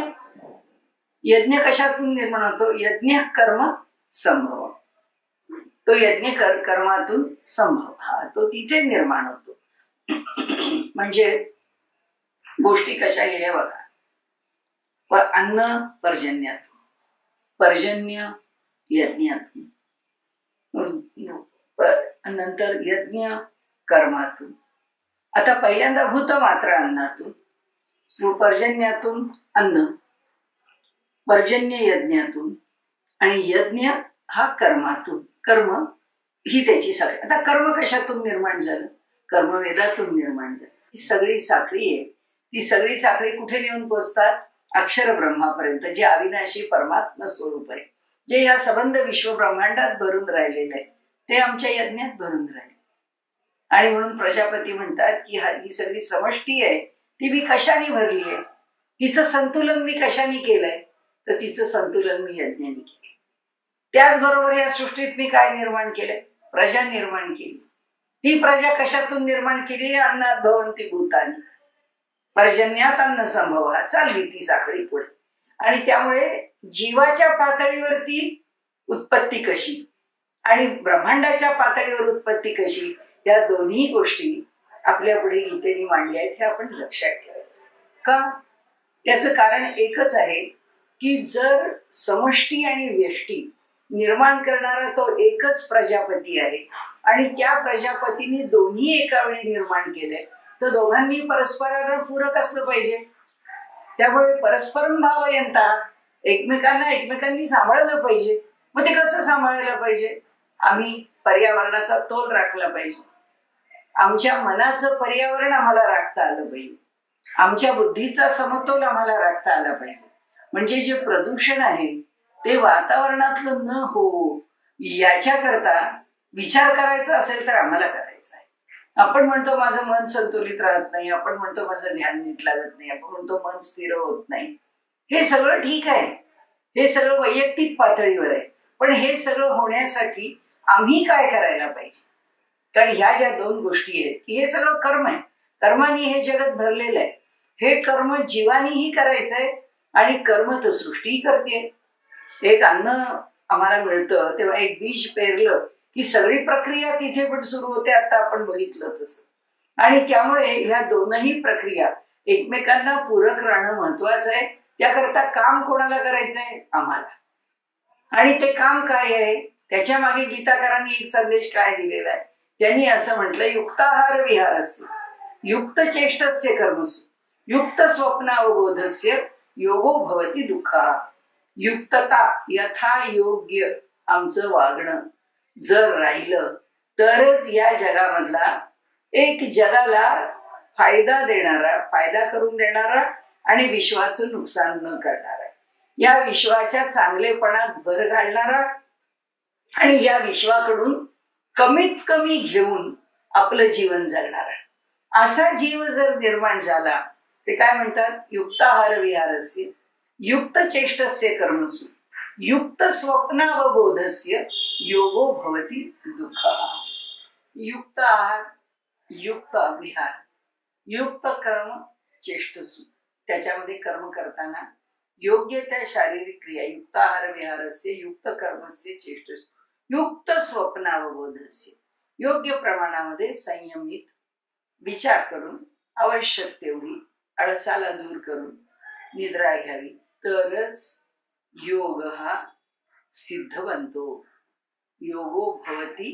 यज्ञ कशातून निर्माण होतो, यज्ञ कर्म संभव. तो यज्ञ कर्मातून संभव, हा तो तिथे निर्माण होतो. म्हणजे गोष्टी कशा गेल्या बघा. अन्न पर्जन्यातून, पर्जन्य यज्ञातून, नंतर यज्ञ कर्मातून. आता पहिल्यांदा भूत मात्र अन्नातून, पर्जन्यातून अन्न, पर्जन्य यज्ञातून, आणि यज्ञ हा कर्मातून. कर्म ही त्याची साखळी. आता कर्म कशातून निर्माण झालं, कर्मवेदातून निर्माण झालं. ही सगळी साखळी आहे. ती सगळी साखळी कुठे नेऊन पोचतात, अक्षर ब्रह्मापर्यंत, जे अविनाशी परमात्मा स्वरूप आहे, जे या संबंध विश्व ब्रह्मांडात भरून राहिलेलं आहे, ते आमच्या यज्ञात भरून राहिले. आणि म्हणून प्रजापती म्हणतात की ही सगळी समष्टी आहे, ती मी कशाने भरली आहे, तिचं संतुलन मी कशाने केलंय, तर तिचं संतुलन मी यज्ञाने केलं. त्याचबरोबर या सृष्टीत मी काय निर्माण केलंय, प्रजा निर्माण केली. ती प्रजा कशातून निर्माण केली, अन्नात भवंती भूतानी, पर्जन्यात अन्न संभव. चालली ती साखळी पुढे. आणि त्यामुळे जीवाच्या पातळीवरती उत्पत्ती कशी आणि ब्रह्मांडाच्या पातळीवर उत्पत्ती कशी, या दोन्ही गोष्टी आपल्या पुढे गीतेने मांडल्या आहेत, हे आपण लक्षात ठेवायचं. का? त्याचं कारण एकच आहे की जर समष्टी आणि व्यष्टी निर्माण करणारा तो एकच प्रजापती आहे आणि त्या प्रजापतीने दोन्ही एका वेळी निर्माण केले, तर दोघांनी परस्पराला पूरक असलं पाहिजे. त्यामुळे परस्परम भावयंता, एकमेकांनी सांभाळलं पाहिजे. मग ते कसं सांभाळायला पाहिजे? आम्ही पर्यावरणाचा तोल राखला पाहिजे. आमच्या मनाचं पर्यावरण आम्हाला राखता आलं पाहिजे. आमच्या बुद्धीचा समतोल आम्हाला राखता आला पाहिजे. म्हणजे जे प्रदूषण आहे ते वातावरणातलं न हो याच्याकरता विचार करायचा असेल तर आम्हाला करायचा आहे. आपण म्हणतो माझं मन संतुलित राहत नाही, आपण म्हणतो माझं ध्यान नीट लागत नाही, आपण म्हणतो मन स्थिर होत नाही. हे सगळं ठीक आहे, हे सगळं वैयक्तिक पातळीवर आहे. पण हे सगळं होण्यासाठी आम्ही काय करायला पाहिजे? कारण ह्या ज्या दोन गोष्टी आहेत की हे सगळं कर्म आहे. कर्माने हे जगत भरलेलं आहे. हे कर्म जीवानीही करायचंय आणि कर्म तर सृष्टी करते. एक अन्न आम्हाला मिळतं तेव्हा एक बीज पेरलं की सगळी प्रक्रिया तिथे पण सुरू होते. आता आपण बघितलं तसं. आणि त्यामुळे ह्या दोनही प्रक्रिया एकमेकांना पूरक राहणं महत्वाचं आहे. त्याकरता काम कोणाला करायचंय? आम्हाला. आणि ते काम काय आहे? त्याच्या मागे गीताकारांनी एक संदेश काय दिलेला आहे? त्यांनी असं म्हटलं, युक्ताहार विहारस्य युक्त चेष्टस्य कर्मसु युक्त स्वप्नावबोधस्य योगो भवती दुःखा. युक्तता, यथा योग्य आमचं वागणं जर राहिलं तरच या जगामधला एक जगाला फायदा देणारा, फायदा करून देणारा आणि विश्वाचं नुकसान न करणारा, या विश्वाच्या चांगलेपणात भर घालणारा आणि या विश्वाकडून कमीत कमी घेऊन आपलं जीवन जगणारा असा जीव जर निर्माण झाला ते काय म्हणतात? युक्ताहार विहारस्य युक्त चेष्टस्य कर्मसु युक्त स्वप्नावबोधस्य योगो भवती दुःखा. युक्त आहार, युक्त विहार, युक्त कर्म चेष्टसु, त्याच्यामध्ये कर्म करताना योग्य त्या शारीरिक क्रिया, युक्त आहार विहारस्य युक्त कर्मस्य चेष्टसु युक्त स्वप्नावबोधस्य, योग्य प्रमाणामध्ये संयमित विचार करून आवश्यक तेवढी आळसाला दूर करून निद्रा घ्यावी, तरच योग हा सिद्ध बनतो. योगो भवती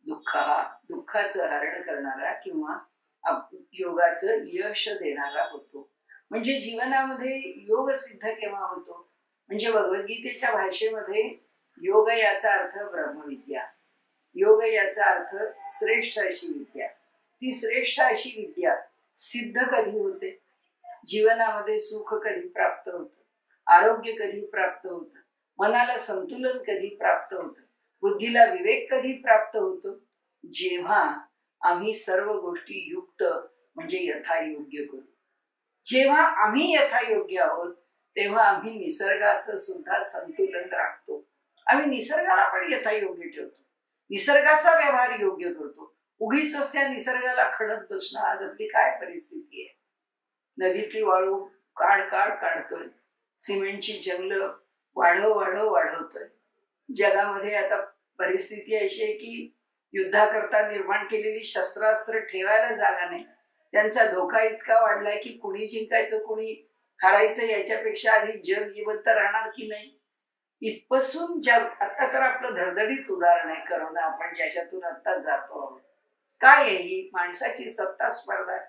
दुःखा, दुःखाचं हरण करणारा किंवा योगाचं यश देणारा होतो. म्हणजे जीवनामध्ये योग सिद्ध केव्हा होतो? म्हणजे भगवद्गीतेच्या भाषेमध्ये योग याचा अर्थ ब्रह्मविद्या, योग याचा अर्थ श्रेष्ठ अशी विद्या. ती श्रेष्ठ अशी विद्या सिद्ध कधी होते? जीवनामध्ये सुख कधी प्राप्त होतं, आरोग्य कधी प्राप्त होतं, मनाला संतुलन कधी प्राप्त होतं, बुद्धीला विवेक कधी प्राप्त होतो? जेव्हा आम्ही सर्व गोष्टी युक्त म्हणजे यथायोग्य करू. जेव्हा आम्ही यथायोग्य आहोत तेव्हा आम्ही निसर्गाचं सुद्धा संतुलन राखतो. आम्ही निसर्गाला पण यथायोग्य ठेवतो, निसर्गाचा व्यवहार योग्य करतो. उगीच त्या निसर्गाला खणत बसणं, आज आपली काय परिस्थिती आहे? नदीतली वाळू काढतोय, सिमेंटची जंगलं वाढवतोय. जगामध्ये आता परिस्थिती अशी आहे की युद्धाकरता निर्माण केलेली शस्त्रास्त्र ठेवायला जागा नाही. त्यांचा धोका इतका वाढलाय की कुणी जिंकायचं कुणी हारायचं याच्यापेक्षा आधी जग जिवंत राहणार की नाही इथपासून जग. आता तर आपलं धडधडीत उदाहरण आहे करोना, आपण ज्याच्यातून आता जातो आहोत. काय आहे ही? माणसाची सत्ता स्पर्धा आहे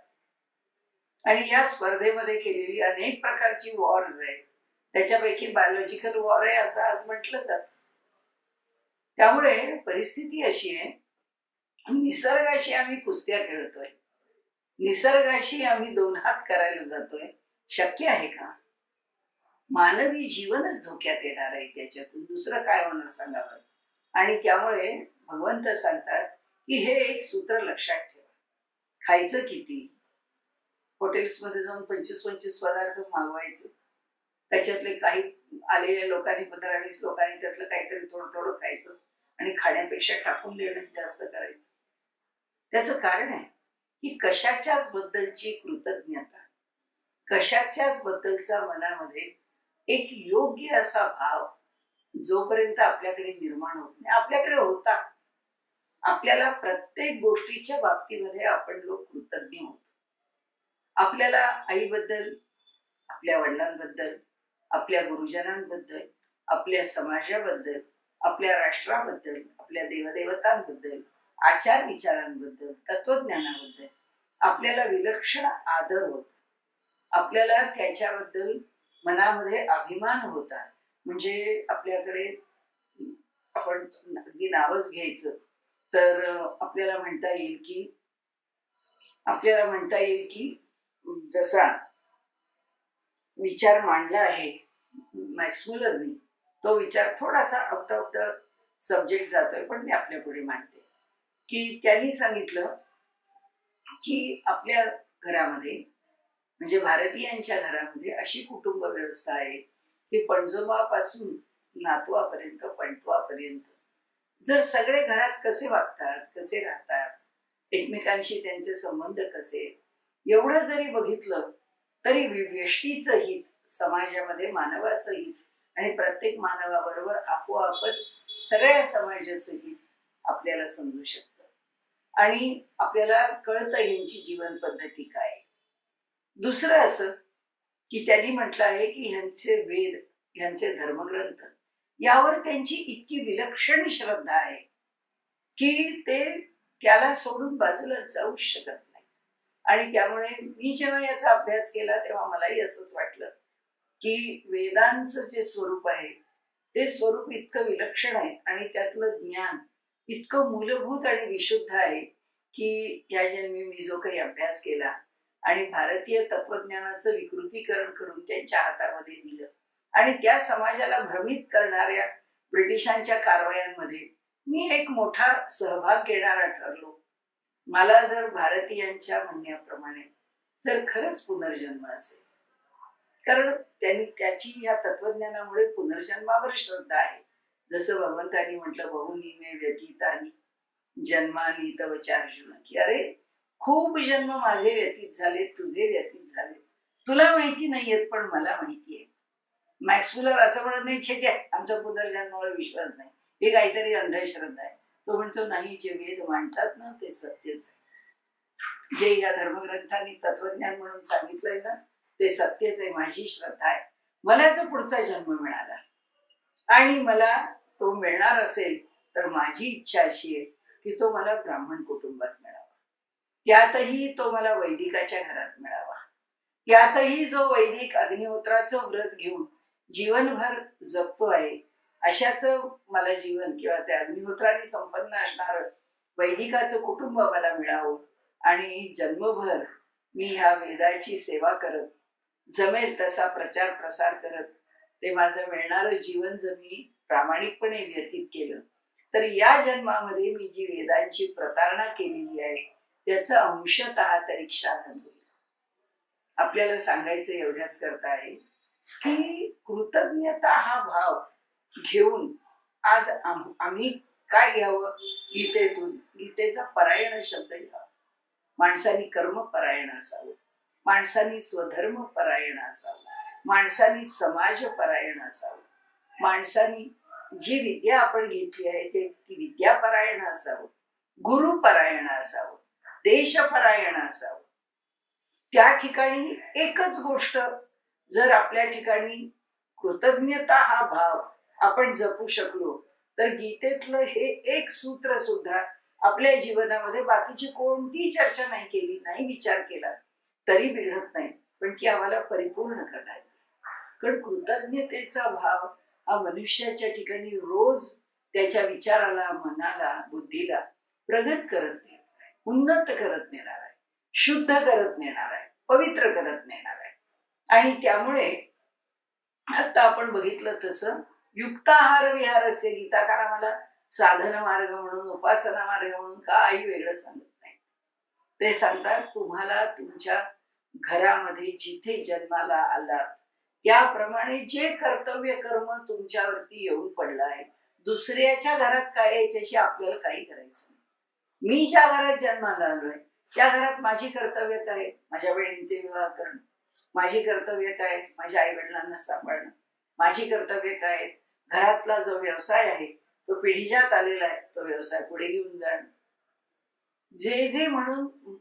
आणि या स्पर्धेमध्ये केलेली अनेक प्रकारची वॉर्स आहे. त्याच्यापैकी बायोलॉजिकल वॉर आहे असं आज म्हटलं जात. त्यामुळे परिस्थिती अशी आहे, निसर्गाशी आम्ही कुस्त्या खेळतोय, निसर्गाशी आम्ही दोन हात करायला जातोय. शक्य आहे का? मानवी जीवनच धोक्यात येणार आहे त्याच्यातून, दुसरं काय होणार सांगावं. आणि त्यामुळे भगवंत सांगतात की हे एक सूत्र लक्षात ठेवा. खायचं किती? हॉटेल्समध्ये जाऊन 25-25 पदार्थ मागवायचं, त्याच्यातले काही आलेल्या लोकांनी 15-20 लोकांनी त्यातलं काहीतरी थोडं थोडं खायचं आणि खाण्यापेक्षा टाकून देणं जास्त करायचं. त्याचं कारण आहे की कशाच्याच बद्दलची कृतज्ञता, कशाच्याच बद्दलचा मनामध्ये एक योग्य असा भाव जोपर्यंत आपल्याकडे निर्माण होत नाही, आपल्याकडे होता. आपल्याला प्रत्येक गोष्टीच्या बाबतीमध्ये आपण लोक कृतज्ञ होतो. आपल्याला आईबद्दल, आपल्या वडिलांबद्दल, आपल्या गुरुजनांबद्दल, आपल्या समाजाबद्दल, आपल्या राष्ट्राबद्दल, आपल्या देवदेवतांबद्दल, आचार विचारांबद्दल, तत्वज्ञानाबद्दल आपल्याला विलक्षण आदर होतो. आपल्याला त्याच्याबद्दल मनामध्ये अभिमान होता. म्हणजे आपल्याकडे आपण अगदी नावच घ्यायचं तर आपल्याला म्हणता येईल की जसा विचार मांडला आहे मॅक्स मुलरनी, तो विचार थोडासा आउट ऑफ द सब्जेक्ट जातोय, पण मी आपल्या पुढे मांडते. की त्यांनी सांगितलं की आपल्या घरामध्ये म्हणजे भारतीयांच्या घरामध्ये अशी कुटुंब व्यवस्था आहे की पणजोबापासून नातवापर्यंत पणतवापर्यंत जर सगळे घरात कसे वागतात, कसे राहतात, एकमेकांशी त्यांचे संबंध कसे, एवढं जरी बघितलं तरी व्यष्टीचं हित, समाजामध्ये मानवाचं हित आणि प्रत्येक मानवाबरोबर आपोआपच सगळ्या समाजाचं हित आपल्याला समजू शकतं. आणि आपल्याला कळतं यांची जीवन पद्धती काय. दुसरं असं की त्यांनी म्हटलं आहे की ह्यांचे वेद, ह्यांचे धर्मग्रंथ यावर त्यांची इतकी विलक्षण श्रद्धा आहे की ते त्याला सोडून बाजूला जाऊ शकत नाही. आणि त्यामुळे मी जेव्हा याचा अभ्यास केला तेव्हा मलाही असंच वाटलं की वेदांचं जे स्वरूप आहे ते स्वरूप इतकं विलक्षण आहे आणि त्यातलं ज्ञान इतकं मूलभूत आणि विशुद्ध आहे की या जन्मी मी जो काही अभ्यास केला आणि भारतीय तत्वज्ञानाचं विकृतीकरण करून त्यांच्या हातामध्ये दिलं आणि त्या समाजाला भ्रमित करणाऱ्या ब्रिटिशांच्या कारवायांमध्ये मी एक मोठा सहभाग घेणारा ठरलो. मला जर भारतीयांच्या म्हणण्याप्रमाणे जर खरंच पुनर्जन्म असेल, कारण त्यांनी त्याची या तत्वज्ञानामुळे पुनर्जन्मावर श्रद्धा आहे. जसं भगवंतांनी म्हटलं बहुनी मे व्यतीतानी जन्मानी तव चार्जुन, की अरे खूप जन्म माझे व्यतीत झाले, तुझे व्यतीत झाले, तुला माहिती नाहीयेत पण मला माहिती आहे. मॅक्स मुलर असं म्हणत नाही छे छे आमचा पुनर्जन्मावर विश्वास नाही, हे काहीतरी अंधश्रद्धा आहे. तो म्हणतो नाही, जे वेद मांडतात ना ते सत्यच आहे, जे या धर्मग्रंथांनी तत्वज्ञान म्हणून सांगितलंय ना ते सत्यच आहे. माझी श्रद्धा आहे, मला जो पुढचा जन्म मिळाला आणि मला तो मिळणार असेल तर माझी इच्छा अशी आहे की तो मला ब्राह्मण कुटुंबात मिळावा, त्यातही तो मला वैदिकाच्या घरात मिळावा, त्यातही जो वैदिक अग्निहोत्राचं व्रत घेऊन जीवनभर जगतो आहे अशाच मला जीवन किंवा त्या अग्निहोत्राने संपन्न असणार वैदिकाचं कुटुंब मला मिळावं आणि जन्मभर मी ह्या वेदाची सेवा करत, जमेल तसा प्रचार प्रसार करत ते माझं मिळणारं जीवन जर मी प्रामाणिकपणे व्यतीत केलं तर या जन्मामध्ये मी जी वेदांची प्रतारणा केलेली आहे त्याचं अंशतः तरी क्षालन होईल. आपल्याला सांगायचं एवढ्याच करता आहे की कृतज्ञता हा भाव घेऊन आज आम्ही काय घ्यावं, गीतेतून गीतेचा परायण शब्द घ्यावा. माणसानी कर्मपरायण असावं, माणसानी स्वधर्म परायण असावं, माणसानी समाज परायण असावं, माणसानी जी विद्या आपण घेतली आहे ते ती विद्यापरायण असावं, गुरुपरायण असावं, देशपरायण असावं. त्या ठिकाणी एकच गोष्ट जर आपल्या ठिकाणी कृतज्ञता हा भाव आपण जपू शकलो तर गीतेतलं हे एक सूत्र सुद्धा आपल्या जीवनामध्ये बाकीची कोणती चर्चा नाही केली, नाही विचार केला तरी बिघडत नाही, पण ती आम्हाला परिपूर्ण करणार. कारण कृतज्ञतेचा भाव हा मनुष्याच्या ठिकाणी रोज त्याच्या विचाराला, मनाला, बुद्धीला प्रगत करत नेणार आहे, उन्नत करत नेणार आहे, शुद्ध करत नेणार आहे, पवित्र करत नेणार आहे. आणि त्यामुळे आता आपण बघितलं तसं युक्ताहार विहारस्य गीताकार आम्हाला साधन मार्ग म्हणून, उपासना मार्ग म्हणून काही वेगळं सांगत नाही. ते सांगतात तुम्हाला तुमच्या घरामध्ये जिथे जन्माला आला त्याप्रमाणे जे कर्तव्य कर्म तुमच्यावरती येऊन पडलं आहे, दुसऱ्याच्या घरात काय याच्याशी आपल्याला काही करायचं नाही. मी ज्या घरात जन्माला आलोय त्या घरात माझी कर्तव्य काय, माझ्या बहिणींचे विवाह करणं, माझी कर्तव्य काय माझ्या आई वडिलांना सांभाळणं, माझी कर्तव्य काय घरातला जो व्यवसाय आहे तो पिढीजात आलेला आहे तो व्यवसाय पुढे घेऊन जाणं. जे जे म्हणून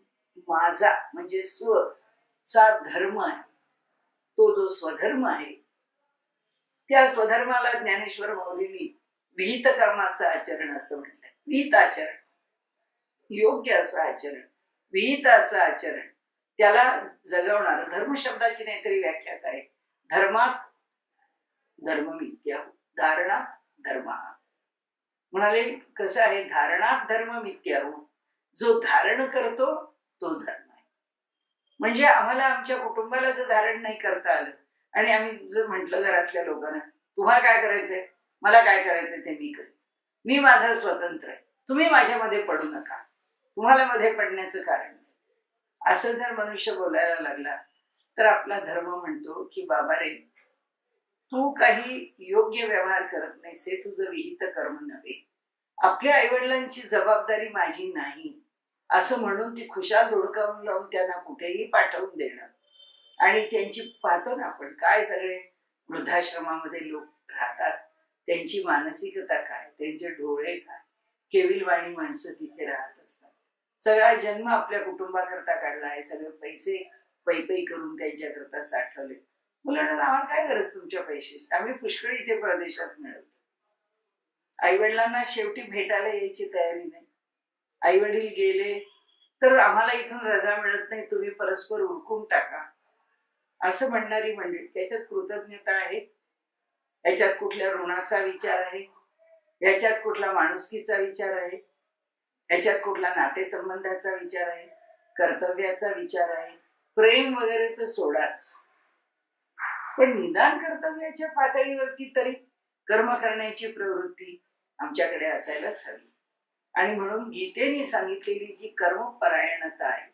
माझा म्हणजे स्व चा धर्म आहे, तो जो स्वधर्म आहे, त्या स्वधर्माला ज्ञानेश्वर माऊलींनी विहित कर्माचं आचरण असं म्हटलंय. विहित आचरण, योग्य असं आचरण, विहित असं आचरण, त्याला जगवणार. धर्म शब्दाची नाहीतरी व्याख्या काय? धर्मात धर्म मिथ्या, धारणात धर्म. म्हणाले कसं आहे? धारणात धर्म मिथ्या, जो धारण करतो तो धर्म आहे. म्हणजे आम्हाला आमच्या कुटुंबाला जर धारण नाही करता आलं आणि आम्ही जर म्हटलं घरातल्या लोकांना तुम्हाला काय करायचंय, मला काय करायचंय ते मी करेन, मी माझं स्वतंत्र आहे, तुम्ही माझ्यामध्ये पडू नका, तुम्हाला मध्ये पडण्याचं कारण नाही, असं जर मनुष्य बोलायला लागला तर आपला धर्म म्हणतो की बाबा रे, तू काही योग्य व्यवहार करत नाहीस, हे तुझं विहित कर्म नव्हे, आपल्या आईवडिलांची जबाबदारी माझी नाही असं म्हणून ती खुशाल धुडकावून लावून त्यांना कुठेही पाठवून देणं. आणि त्यांची पाहतो ना आपण, काय सगळे वृद्धाश्रमामध्ये लोक राहतात, त्यांची मानसिकता काय, त्यांचे डोळे काय, केविलवाणी माणसं तिथे राहत असतात. सगळा जन्म आपल्या कुटुंबाकरता काढला आहे, सगळे पैसे पै करून त्यांच्याकरता साठवले. मुलांना आम्हाला काय गरज तुमच्या पैसे, आम्ही पुष्कळ इथे प्रदेशात मिळवतो. आई वडिलांना शेवटी भेटायला यायची तयारी नाही. आई वडील गेले तर आम्हाला इथून रजा मिळत नाही, तुम्ही परस्पर उरकून टाका असं म्हणणारी मंडळी. त्याच्यात कृतज्ञता आहे, याच्यात कुठल्या ऋणाचा विचार आहे, याच्यात कुठला माणुसकीचा विचार आहे, याच्यात कुठला नातेसंबंधाचा विचार आहे, कर्तव्याचा विचार आहे. प्रेम वगैरे तर सोडाच, पण निदान कर्तव्याच्या पातळीवरती तरी कर्म करण्याची प्रवृत्ती आमच्याकडे असायलाच हवी. आणि म्हणून गीतेने सांगितलेली जी कर्मपरायणता आहे,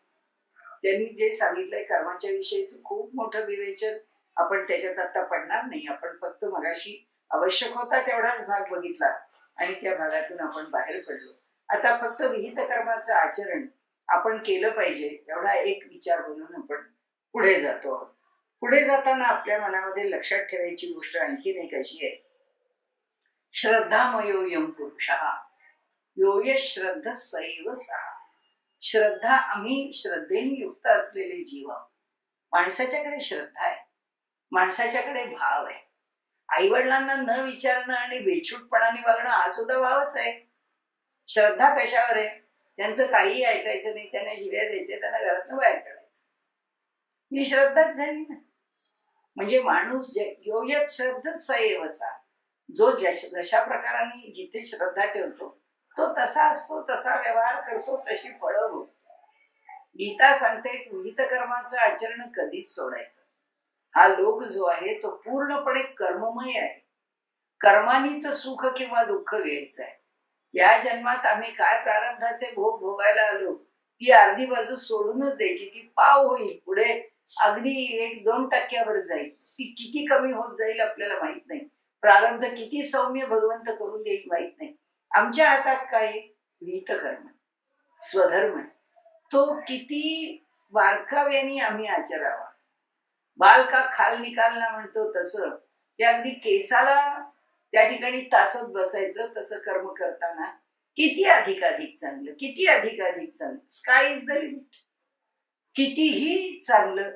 त्यांनी जे सांगितलंय कर्माच्या विषयीचं खूप मोठं विवेचन, आपण त्याच्यात आता पडणार नाही. आपण फक्त मगाशी आवश्यक होता तेवढाच भाग बघितला आणि त्या भागातून आपण बाहेर पडलो. आता फक्त विहित कर्माचं आचरण आपण केलं पाहिजे एवढा एक विचार बनवून आपण पुढे जातो आहोत. पुढे जाताना आपल्या मनामध्ये लक्षात ठेवायची गोष्ट आणखीन एक अशी आहे, श्रद्धामयोयम पुरुषः योय श्रद्ध सैव सहा. श्रद्धा, आम्ही श्रद्धेने युक्त असलेले जीव. माणसाच्याकडे श्रद्धा आहे, माणसाच्याकडे भाव आहे. आईवडिलांना न विचारणं आणि बेछूटपणाने वागणं हा सुद्धा भावच आहे. श्रद्धा कशावर आहे? त्यांचं काही ऐकायचं नाही, त्यांना जिव्या द्यायचे, त्यांना घरातनं बाहेर काढायचं, ही श्रद्धाच झाली ना. म्हणजे माणूस योयत श्रद्ध सैव सा, जो जशा प्रकाराने जिथे श्रद्धा ठेवतो तो तसा असतो, तसा व्यवहार करतो, तशी फळं होतो. गीता सांगते विहित कर्माचं आचरण कधीच सोडायचं. हा लोक जो आहे तो पूर्णपणे कर्ममय आहे. कर्मानीच सुख किंवा दुःख घ्यायचं आहे. या जन्मात आम्ही काय प्रारब्धाचे भोग भोगायला आलो ती अर्धी बाजू सोडूनच द्यायची. ती पाव होईल, पुढे अगदी 1-2% जाईल, ती किती कमी होत जाईल आपल्याला माहित नाही. प्रारब्ध किती सौम्य भगवंत करून देईल माहित नाही. आमच्या हातात काय? विहित कर्म, स्वधर्म, तो किती बारकाव्याने आम्ही आचरावा. बाल का खाल निकालना म्हणतो तसं ते अगदी केसाला त्या ठिकाणी तासत बसायचं. तसं कर्म करताना किती अधिकाधिक चांगलं, किती अधिकाधिक चांगलं. Sky is the limit. कितीही चांगलं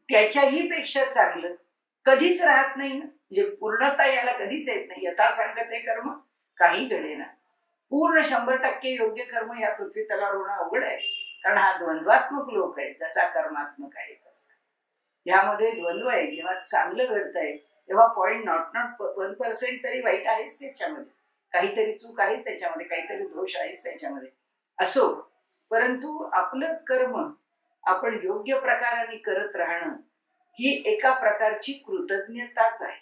त्याच्याही पेक्षा चांगलं कधीच राहत नाही ना. म्हणजे पूर्णता याला कधीच येत नाही. यथा सांगते कर्म काही घडेना. पूर्ण 100% योग्य कर्म या पृथ्वी तलावर होणं अवघड आहे, कारण हा द्वंद्वात्मक लोक आहे. जसा कर्मात्मक आहे तसा यामध्ये द्वंद्व आहे. जेव्हा चांगलं घडतंय तेव्हा 0.01% तरी वाईट आहेच त्याच्यामध्ये, काहीतरी चूक आहे त्याच्यामध्ये, काहीतरी दोष आहेच त्याच्यामध्ये. असो, परंतु आपलं कर्म आपण योग्य प्रकाराने करत राहणं ही एका प्रकारची कृतज्ञताच आहे.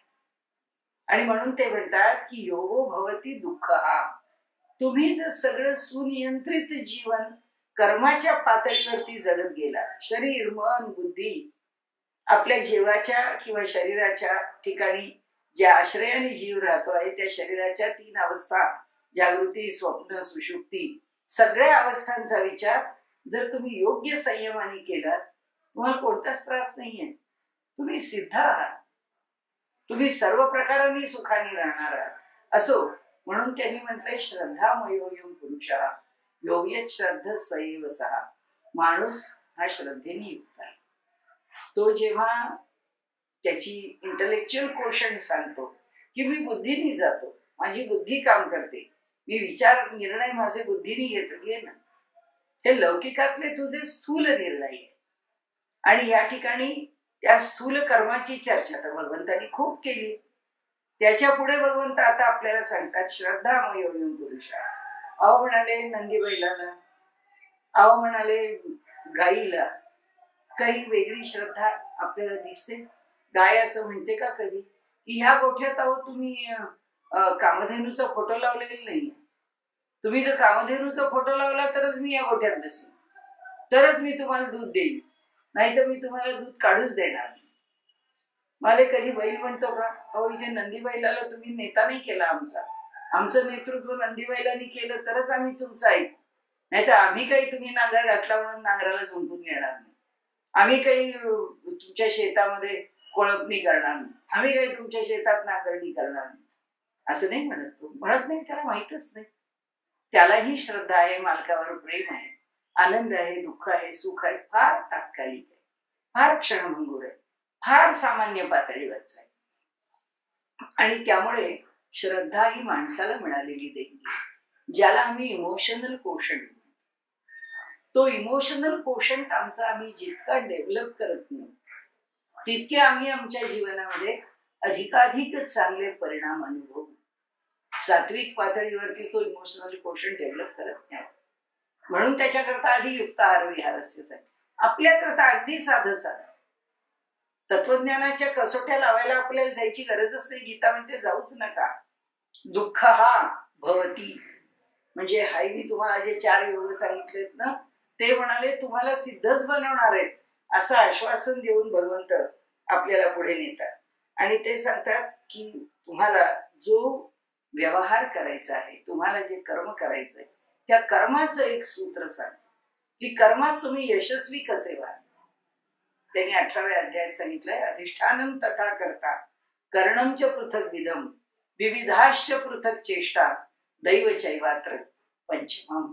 आणि म्हणून ते म्हणतात की योगो भवती दुःख हा. तुम्ही जर सगळं सुनियंत्रित जीवन कर्माच्या पातळीवरती जगत गेला, शरीर मन बुद्धी आपल्या जीवाच्या किंवा शरीराच्या ठिकाणी ज्या आश्रयाने जीव राहतो आहे त्या शरीराच्या 3 अवस्था, जागृती स्वप्न सुषुप्ती, सगळ्या अवस्थांचा विचार जर तुम्ही योग्य संयमाने केला तुम्हाला कोणताच त्रास नाहीये. तुम्ही सिद्ध आहात, तुम्ही सर्व प्रकारांनी सुखाने राहणार आहात. असो, म्हणून त्यांनी म्हटलंय श्रद्धामयोयम पुरुषः योयत श्रद्ध सैव सहा. माणूस हा श्रद्धेने युक्त आहे. तो जेव्हा त्याची इंटलेक्च्युअल कोशंट सांगतो की मी बुद्धीने जातो, माझी बुद्धी काम करते, मी विचार निर्णय माझे बुद्धीने घेतो घे ना, हे लौकिकातले तुझे स्थूल निर्णय आहे. आणि या ठिकाणी त्या स्थूल कर्माची चर्चा तर भगवंतांनी खूप केली. त्याच्या पुढे भगवंत आता आपल्याला सांगतात श्रद्धामयोऽयं पुरुषः. अहो म्हणाले नंदी बैलाला, अहो म्हणाले गाईला काही वेगळी श्रद्धा आपल्याला दिसते. गाय असं म्हणते का कधी की ह्या गोठ्यात अहो तुम्ही कामधेनूचा फोटो लावलेला नाहीये, तुम्ही जर कामधेनूचा फोटो लावला तरच मी या गोठ्यात बसेन, तरच मी तुम्हाला दूध देईन, नाही तर मी तुम्हाला दूध काढूच देणार नाही. मला कधी बैल म्हणतो का अहो इथे नंदी बैलाला तुम्ही नेता नाही केला, आमचं नेतृत्व नंदी बैलांनी केलं तरच आम्ही तुमचं ऐकू, नाही तर आम्ही काही तुम्ही नांगर घातला म्हणून नांगराला झुंपून घेणार नाही, आम्ही काही तुमच्या शेतामध्ये कोळपणी करणार नाही, आम्ही काही तुमच्या शेतात नांगरणी करणार नाही, असं नाही म्हणत. तो म्हणत नाही, त्याला माहितच नाही. त्यालाही श्रद्धा आहे, मालकावर प्रेम आहे, आनंद आहे, दुःख आहे, सुख आहे, फार तात्कालिक आहे, फार क्षणभंगूर आहे, फार सामान्य पातळीवरच आहे. आणि त्यामुळे श्रद्धा ही माणसाला मिळालेली देणगी, ज्याला आम्ही इमोशनल कोशंट, तो इमोशनल कोशंट आमचा आम्ही जितका डेव्हलप करत नाही तितके आम्ही आमच्या जीवनामध्ये अधिकाधिक चांगले परिणाम अनुभवू. सात्विक पातळीवरती तो इमोशनल कोशंट डेव्हलप करत नाही. म्हणून त्याच्याकरता आधी युक्ताहार विहारस्यच आहे. आपल्याकरता अगदी साधं साधं तत्वज्ञानाच्या कसोट्या लावायला आपल्याला जायची गरजच नाही. गीता म्हणते जाऊच नका. दुःख हा भवती, म्हणजे हाय मी तुम्हाला जे 4 योग सांगितलेत ना ते म्हणाले तुम्हाला सिद्धच बनवणार आहेत असं आश्वासन देऊन भगवंत आपल्याला पुढे नेतात. आणि ते सांगतात की तुम्हाला जो व्यवहार करायचा आहे, तुम्हाला जे कर्म करायचंय त्या कर्माचं एक सूत्र सांग की कर्मात तुम्ही यशस्वी कसे व्हाल. त्यांनी 18व्या अध्यायात सांगितलंय अधिष्ठानम तथा कर्ता कर्णमच पृथक विधम विविधाश्च पृथक चेष्टा दैव चैवात्र पंचमम.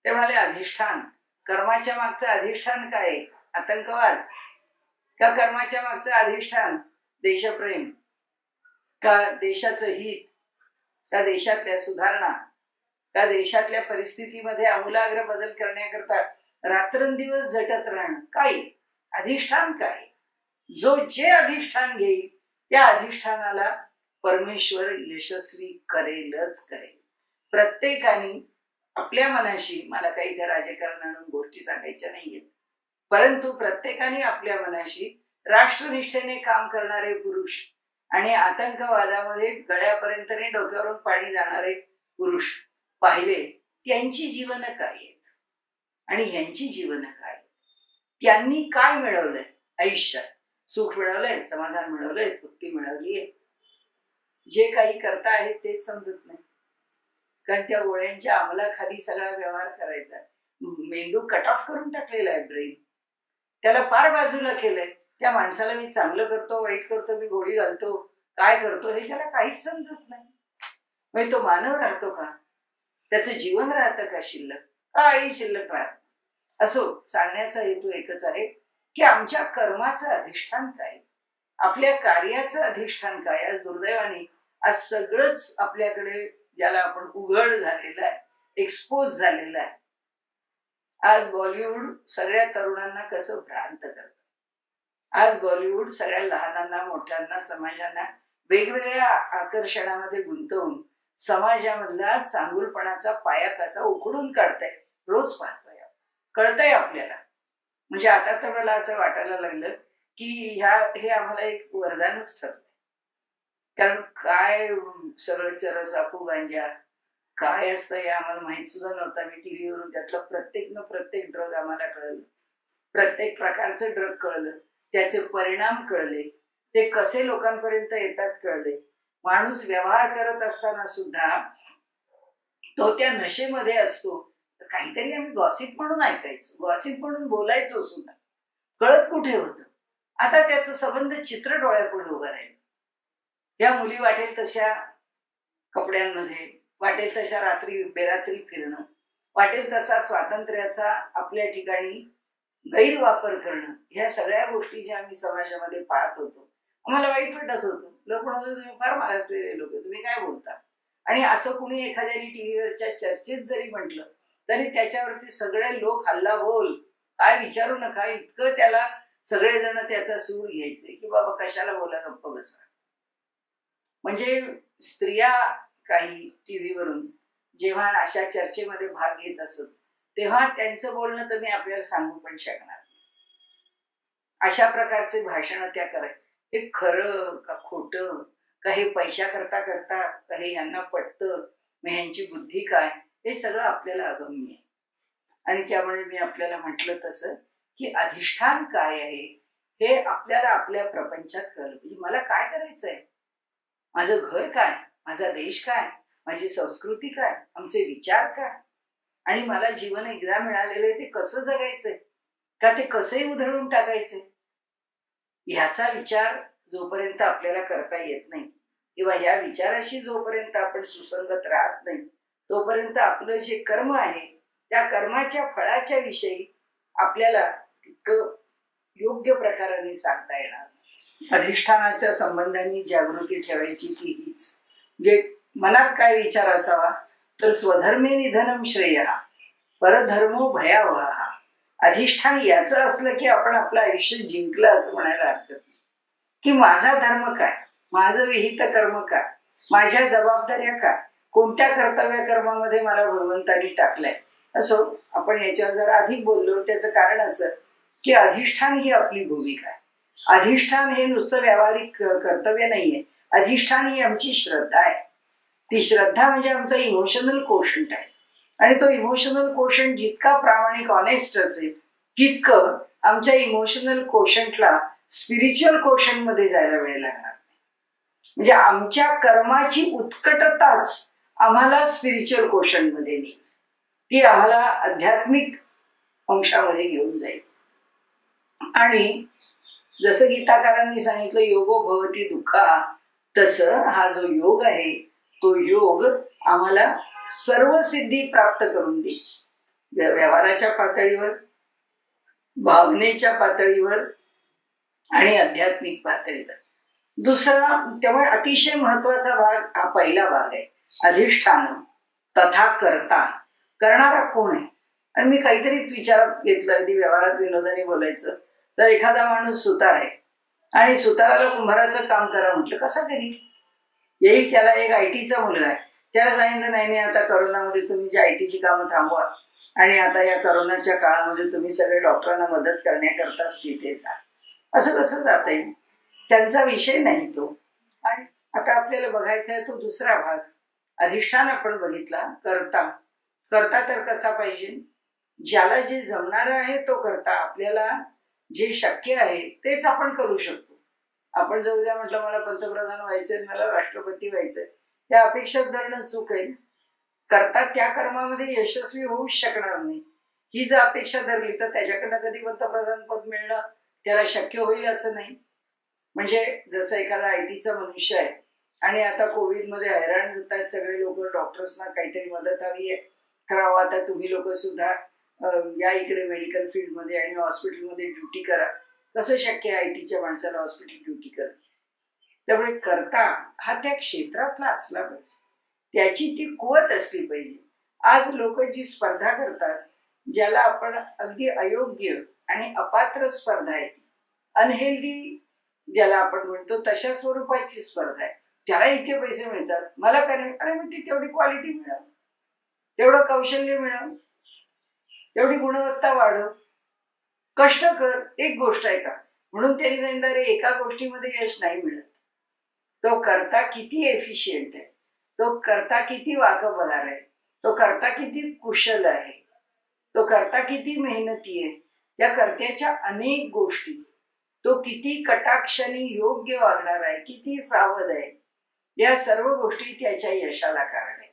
ते म्हणाले अधिष्ठान, कर्माच्या मागचं अधिष्ठान काय? आतंकवाद का? कर्माच्या मागचं अधिष्ठान देशप्रेम का? देशाचं हित का? देशातल्या सुधारणा का? देशातल्या परिस्थितीमध्ये आमूलाग्र बदल करण्याकरता रात्रंदिवस झटत राहणं काय? अधिष्ठान काय? जो जे अधिष्ठान घेईल त्या अधिष्ठानाला परमेश्वर यशस्वी करेलच करेल. प्रत्येकाने आपल्या मनाशी, मला काही त्या राजकारणानं गोष्टी सांगायच्या नाहीयेत, परंतु प्रत्येकाने आपल्या मनाशी राष्ट्रनिष्ठेने काम करणारे पुरुष आणि आतंकवादामध्ये गळ्यापर्यंत डोक्यावरून पाणी जाणारे पुरुष पाहिले, त्यांची जीवन काय आहेत आणि ह्यांची जीवन काय, त्यांनी काय मिळवलंय आयुष्यात. सुख मिळवलंय, समाधान मिळवलंय, तृप्ती मिळवलीय. जे काही करता आहेत तेच समजत नाही, कारण त्या गोळ्यांच्या अंमलाखाली सगळा व्यवहार करायचा. मेंदू कट ऑफ करून टाकलेला आहे, ब्रेन त्याला पार बाजूला केलंय. त्या माणसाला मी चांगलं करतो, वाईट करतो, मी गोळी घालतो, काय करतो हे त्याला काहीच समजत नाही. म्हणजे तो मानव राहतो का? त्याचं जीवन राहतं का शिल्लक? काही शिल्लक राहत. असो, सांगण्याचा हेतू एकच आहे की आमच्या कर्माचं अधिष्ठान काय, आपल्या कार्याचं अधिष्ठान काय. आज दुर्दैवाने आज सगळंच आपल्याकडे ज्याला आपण उघड झालेलं आहे, एक्सपोज झालेलं आहे. आज बॉलिवूड सगळ्या तरुणांना कसं भ्रांत करतं. आज बॉलिवूड सगळ्या लहानांना, मोठ्यांना, समाजांना वेगवेगळ्या आकर्षणामध्ये गुंतवून समाजामधला चांगुलपणाचा पाया कसा उखडून काढतंय रोज पाहतोय, कळतंय आपल्याला. म्हणजे आता तर मला असं वाटायला लागलं की हे आम्हाला एक वरदानच ठरलंय. कारण काय सगळं चरसापू गांजा काय असतं हे आम्हाला माहित सुद्धा नव्हतं. मी टीव्हीवरून त्यातलं प्रत्येक ड्रग आम्हाला कळलं, प्रत्येक प्रकारचं ड्रग कळलं, त्याचे परिणाम कळले, ते कसे लोकांपर्यंत येतात कळले. माणूस व्यवहार करत असताना सुद्धा तो त्या नशेमध्ये असतो. काहीतरी आम्ही गॉसिप म्हणून ऐकायचो, गॉसिप म्हणून बोलायचो सुद्धा, कळत कुठे होतं. आता त्याचं संबंध चित्र डोळ्यापुढे उभं राहील. या मुली वाटेल तशा कपड्यांमध्ये, वाटेल तशा रात्री बेरात्री फिरणं, वाटेल तसा स्वातंत्र्याचा आपल्या ठिकाणी गैरवापर करणं, ह्या सगळ्या गोष्टी ज्या आम्ही समाजामध्ये पाहत होतो, आम्हाला वाईट वाटत होतं. लोक म्हणत होते तुम्ही फार मागासलेले लोक, तुम्ही काय बोलता. आणि असं कुणी एखाद्याने टीव्हीवरच्या चर्चेत जरी म्हटलं तरी त्याच्यावरती सगळे लोक हल्ला बोल, काय विचारू नका, इतकं त्याला सगळेजण त्याचा सूड घ्यायचे की बाबा कशाला बोला, गप्प बसा. म्हणजे स्त्रिया काही टीव्हीवरून जेव्हा अशा चर्चेमध्ये भाग घेत असत तेव्हा त्यांचं बोलणं तर मी आपल्याला सांगू पण शकणार नाही. अशा प्रकारचे भाषण त्या करायचे. हे खरं का खोटं, का हे पैशा करता करता, का हे यांना पटतं, मग ह्यांची बुद्धी काय, हे सगळं आपल्याला अगम्य आहे. आणि त्यामुळे मी आपल्याला म्हटलं तसं की अधिष्ठान काय आहे हे आपल्याला आपल्या प्रपंचात कळलं पाहिजे. मला काय करायचंय, माझं घर काय, माझा देश काय, माझी संस्कृती काय, आमचे विचार काय, आणि मला जीवन एकदा मिळालेलं आहे ते कसं जगायचंय, का ते कसंही उधळून टाकायचंय, ह्याचा विचार जोपर्यंत आपल्याला करता येत नाही किंवा ह्या विचाराशी जोपर्यंत आपण सुसंगत राहत नाही तोपर्यंत आपलं जे कर्म आहे त्या कर्माच्या फळाच्या विषयी आपल्याला तितकं योग्य प्रकाराने सांगता येणार. अधिष्ठानाच्या संबंधांनी जागृती ठेवायची ती हीच, जे मनात काय विचार असावा तर स्वधर्मे निधनम श्रेय, परधर्मो भयावह. अधिष्ठान याचं असलं की आपण आपलं आयुष्य जिंकलं असं म्हणायला हरकत नाही. की माझा धर्म काय, माझं विहित कर्म काय, माझ्या जबाबदाऱ्या काय, कोणत्या कर्तव्य कर्मामध्ये मला भगवंतांनी टाकलंय. असो, आपण याच्यावर जरा अधिक बोललो. त्याचं कारण असं की अधिष्ठान ही आपली भूमिका आहे. अधिष्ठान हे नुसतं व्यावहारिक कर्तव्य नाहीये. अधिष्ठान ही आमची श्रद्धा आहे. ती श्रद्धा म्हणजे आमचा इमोशनल कोशंट आहे. आणि तो इमोशनल कोशंट जितका प्रामाणिक ऑनेस्ट असेल तितकं आमच्या इमोशनल कोशंटला स्पिरिच्युअल कोशंट मध्ये जायला वेळ लागणार नाही. म्हणजे आमच्या कर्माची उत्कटताच आम्हाला स्पिरिच्युअल कोशंट मध्ये नेईल, ती आम्हाला आध्यात्मिक अंशामध्ये घेऊन जाईल. आणि जसं गीताकारांनी सांगितलं योगो भवती दुःखा, तसं हा जो योग आहे तो योग आम्हाला सर्व सिद्धी प्राप्त करून देईल. व्यवहाराच्या पातळीवर, भावनेच्या पातळीवर आणि आध्यात्मिक पातळीवर. दुसरा, त्यामुळे अतिशय महत्वाचा भाग हा पहिला भाग आहे, अधिष्ठान तथा कर्ता. करणारा कोण आहे. आणि मी काहीतरीच विचारात घेतलं, अगदी व्यवहारात विनोदाने बोलायचं तर एखादा माणूस सुतार आहे आणि सुताराला कुंभाराचं काम करा म्हटलं, कसं करी येईल. त्याला एक आयटीचा मुलगा आहे, त्याला सांगितलं नाही आता करोनामध्ये तुम्ही जी आयटीची कामं थांबवा आणि आता या करोनाच्या काळामध्ये तुम्ही सगळे डॉक्टरांना मदत करण्याकरताच तिथे जा. असं कसं जाता येईल. त्यांचा विषय नाही तो. आणि आता आपल्याला बघायचा आहे तो दुसरा भाग, अधिष्ठान आपण बघितला. करता, करता तर कसा पाहिजे, ज्याला जे जमणार आहे तो करता. आपल्याला जे शक्य आहे तेच आपण करू शकतो. आपण जाऊ द्या म्हटलं मला पंतप्रधान व्हायचंय, मला राष्ट्रपती व्हायचंय, त्या अपेक्षा धरणं चूक आहे. करता त्या कर्मामध्ये यशस्वी होऊच शकणार नाही. ही जर अपेक्षा धरली तर त्याच्याकडनं कधी पंतप्रधान पद मिळणं त्याला शक्य होईल असं नाही. म्हणजे जसं एखादा आयटीचा मनुष्य आहे आणि आता कोविडमध्ये हैराण होत आहेत सगळे लोक, डॉक्टर्सना काहीतरी मदत हवी आहे, ठराव आता तुम्ही लोक सुद्धा या इकडे मेडिकल फील्डमध्ये आणि हॉस्पिटलमध्ये ड्युटी करा. कसं शक्य आहे आयटीच्या माणसाला हॉस्पिटल ड्युटी करणं. त्यामुळे करता हा त्या क्षेत्रातला असला पाहिजे, त्याची ती कुवत असली पाहिजे. आज लोक जी स्पर्धा करतात, ज्याला आपण अगदी अयोग्य आणि अपात्र स्पर्धा आहे, अनहेल्दी ज्याला आपण म्हणतो तशा स्वरूपाची स्पर्धा आहे, त्याला इतके पैसे मिळतात, मला काय नाही. अरे मग ती तेवढी क्वालिटी मिळव, तेवढं कौशल्य मिळव, तेवढी गुणवत्ता वाढव, कष्ट कर. एक गोष्ट आहे का म्हणून त्यांनी सांगितलं अरे एका गोष्टीमध्ये यश नाही मिळत. तो करता किती एफिशियंट आहे, तो करता किती वाकबहार आहे, तो करता किती कुशल आहे, तो करता किती मेहनती आहे, त्या कर्त्याच्या अनेक गोष्टी, तो किती कटाक्षाने योग्य वागणार आहे, किती सावध आहे, या सर्व गोष्टी त्याच्या यशाला कारण आहे.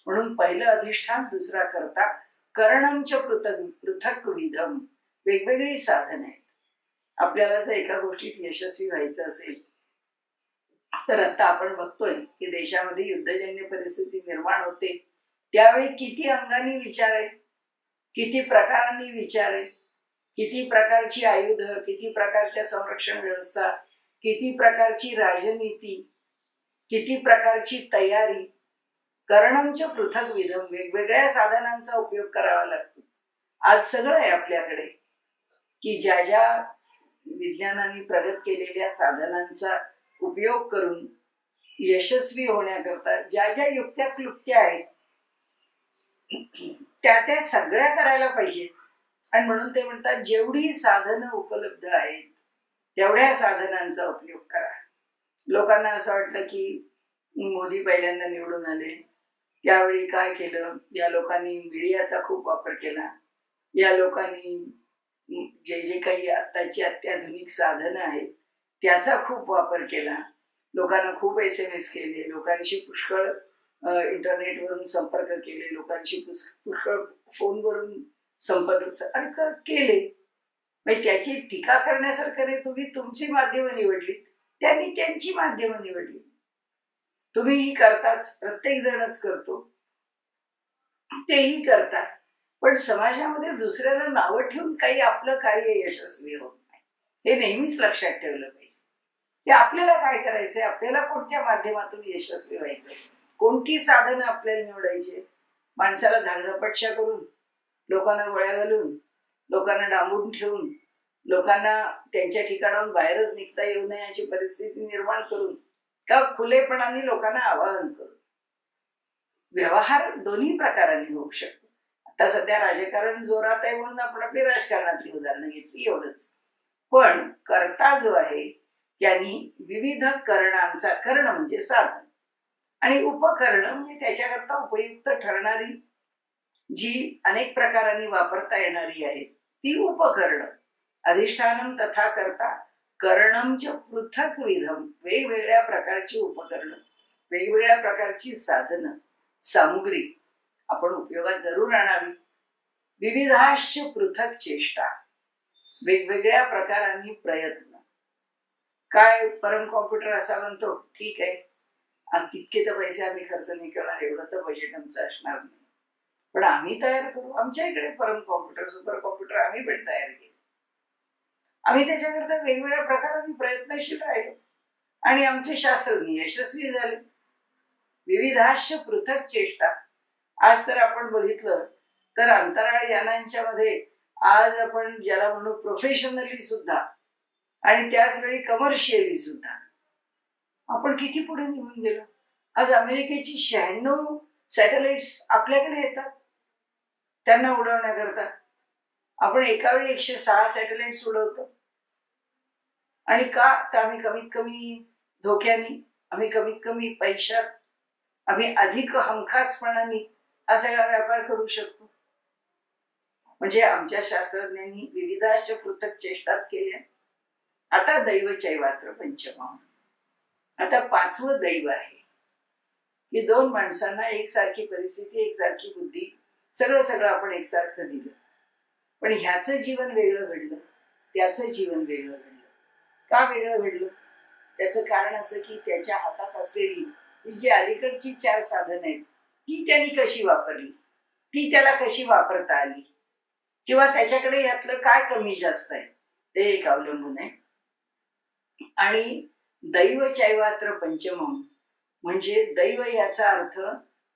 म्हणून पहिलं अधिष्ठान, दुसरा करता. करणंच पृथक विधम, वेगवेगळी साधन आहेत. आपल्याला जर एका गोष्टीत यशस्वी व्हायचं असेल तर आता आपण बघतोय की देशामध्ये युद्धजन्य परिस्थिती निर्माण होते, त्यावेळी किती अंगाने विचार आहे, किती प्रकारांनी विचार आहे. किती प्रकारची आयुध, किती प्रकारच्या संरक्षण व्यवस्था, किती प्रकारची राजनीती, किती प्रकारची तयारी, कर्णमच्या पृथक विधम, वेगवेगळ्या साधनांचा उपयोग करावा लागतो. आज सगळं आहे आपल्याकडे की ज्या ज्या विज्ञानाने प्रगत केलेल्या साधनांचा उपयोग करून यशस्वी होण्याकरता ज्या ज्या युक्त्या क्लुप्त्या आहेत त्या सगळ्या करायला पाहिजे. आणि म्हणून ते म्हणतात जेवढी साधनं उपलब्ध आहेत तेवढ्या साधनांचा उपयोग करा. लोकांना असं वाटतं की मोदी पहिल्यांदा निवडून आले त्यावेळी काय केलं, या लोकांनी मीडियाचा खूप वापर केला, या लोकांनी जे जे काही आत्ताची अत्याधुनिक साधनं आहेत त्याचा खूप वापर केला, लोकांना खूप SMS केले, लोकांशी पुष्कळ इंटरनेटवरून संपर्क केले, लोकांशी पुष्कळ फोनवरून संपर्क केले. म्हणजे त्याची टीका करण्यासारखं नाही. तुम्ही तुमची माध्यमं निवडली, त्यांनी त्यांची माध्यमं निवडली. तुम्हीही करताच, प्रत्येक जणच करतो, तेही करतात. पण समाजामध्ये दुसऱ्याला नावं ठेवून काही आपलं कार्य यशस्वी होत नाही, हे नेहमीच लक्षात ठेवलं पाहिजे. की आपल्याला काय करायचंय, आपल्याला कोणत्या माध्यमातून यशस्वी व्हायचंय, कोणती साधनं आपल्याला निवडायची. माणसाला धाकधपटशा करून, लोकांना गोळ्या घालून, लोकांना डांबून ठेवून, लोकांना त्यांच्या ठिकाणाहून बाहेरच निघता येऊ नये अशी परिस्थिती निर्माण करून, का खुलेपणाने लोकांना आवाहन करून व्यवहार दोन्ही प्रकारांनी होऊ शकतो. आता सध्या राजकारण जोरात आहे म्हणून आपण आपली राजकारणातली उदाहरणं घेतली एवढंच. पण कर्ता जो आहे त्यांनी विविध करणांचा, कर्ण म्हणजे साधन, आणि उपकरण म्हणजे त्याच्याकरता उपयुक्त ठरणारी जी अनेक प्रकारांनी वापरता येणारी आहेत ती उपकरण. अधिष्ठानम तथा करता कर्णमच पृथक विधम, वेगवेगळ्या प्रकारची उपकरणं, वेगवेगळ्या प्रकारची साधनं, सामुग्री आपण उपयोगात जरूर आणावी. विविधाश्च पृथक चेष्टा, वेगवेगळ्या प्रकारांनी प्रयत्न. काय परम कॉम्प्युटर असा म्हणतो, ठीक आहे तितके तर पैसे आम्ही खर्च नाही करणार, एवढं तर बजेट आमचं असणार नाही, पण आम्ही तयार करू. आमच्या इकडे परम कॉम्प्युटर, सुपर कॉम्प्युटर आम्ही पण तयार केले. आम्ही त्याच्याकरता वेगवेगळ्या प्रकारांनी प्रयत्नशील राहिलो आणि आमचे शास्त्रज्ञ यशस्वी झाले. विविधाश्च पृथक चेष्टा. आज तर आपण बघितलं तर अंतराळ यानांच्या मध्ये आज आपण ज्याला म्हणू प्रोफेशनली सुद्धा आणि त्याच वेळी कमर्शियली सुद्धा आपण किती पुढे निघून गेलो. आज अमेरिकेची 96 सॅटेलाइट्स आपल्याकडे येतात त्यांना उडवण्याकरता. आपण एका वेळी 106 सॅटेलाइट्स उडवतो. आणि का, तर आम्ही कमीत कमी धोक्याने, आम्ही कमीत कमी पैशात, आम्ही अधिक हमखासपणाने हा सगळा व्यापार करू शकतो. म्हणजे आमच्या शास्त्रज्ञांनी विविधाश्च पृथक चेष्टाच केल्या. आता दैवचैवात्र पंचमम्, आता 5वं दैव आहे की 2 माणसांना एकसारखी परिस्थिती, एकसारखी बुद्धी, सगळं आपण एकसारखं दिलं, पण ह्याचं जीवन वेगळं घडलं, त्याचं जीवन वेगळं घडलं. का वेगळं घडलं? त्याचं कारण असं की त्याच्या हातात असलेली ही जी अलीकडची 4 साधनं आहेत ती त्यांनी कशी वापरली, ती त्याला कशी वापरता आली, किंवा त्याच्याकडे यातलं काय कमी जास्त आहे ते एक अवलंबून आहे. आणि दैव चैवात्र पंचमम् म्हणजे दैव याचा अर्थ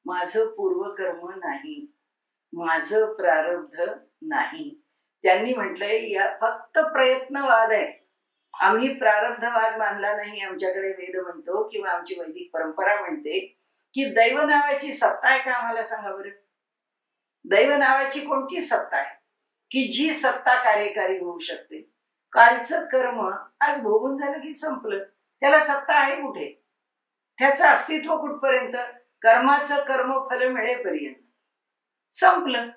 माझं पूर्वकर्म नाही, माझं प्रारब्ध नाही. त्यांनी म्हटलंय या फक्त प्रयत्नवाद आहे, आम्ही प्रारब्धवाद मानला नाही. आमच्याकडे वेद म्हणतो किंवा आमची वैदिक परंपरा म्हणते की दैव नावाची सत्ता आहे का, आम्हाला सांगा बरं. दैव नावाची कोणती सत्ता आहे की जी सत्ता कार्यकारी होऊ शकते? कालचं कर्म आज भोगून झालं की संपलं, त्याला सत्ता आहे कुठे? त्याचं अस्तित्व कुठपर्यंत? कर्माचं कर्मफल मिळेपर्यंत, संपलं.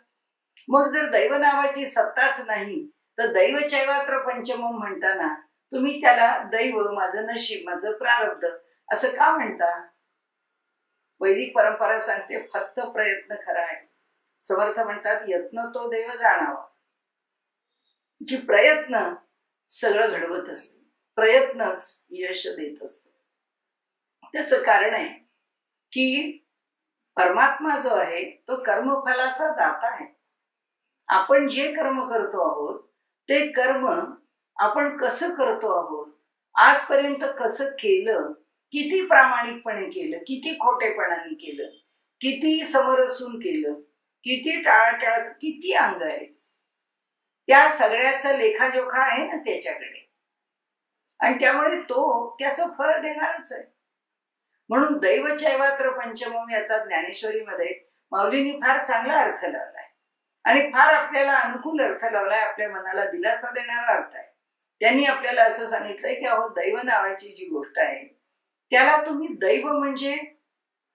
मग जर दैव नावाची सत्ताच नाही तर दैव चैवात्र पंचमम् म्हणताना तुम्ही त्याला दैव, माझं नशीब, माझं प्रारब्ध असं का म्हणता? वैदिक परंपरा सांगते फक्त प्रयत्न खरा आहे. समर्थ म्हणतात यत्न तो देव जाणावा. जी प्रयत्न सगळं घडवत असते, प्रयत्नच यश देत असतो. त्याचं कारण आहे की परमात्मा जो आहे तो कर्मफलाचा दाता आहे. आपण जे कर्म करतो आहोत ते कर्म आपण कसं करतो आहोत, आजपर्यंत कसं केलं, किती प्रामाणिकपणे केलं, किती खोटेपणाने केलं, किती समरसून केलं, किती टाळाटाळ, किती अंग आहे, त्या सगळ्याचा लेखाजोखा आहे ना त्याच्याकडे. आणि त्यामुळे तो त्याचं फळ देणारच आहे. म्हणून दैवचैवात्र पंचमम याचा ज्ञानेश्वरीमध्ये माऊलींनी फार चांगला अर्थ लावलाय आणि फार आपल्याला अनुकूल अर्थ लावलाय, आपल्या मनाला दिलासा देणारा अर्थ आहे. त्यांनी आपल्याला असं सांगितलंय की अहो, दैव नावाची जी गोष्ट आहे त्याला तुम्ही दैव म्हणजे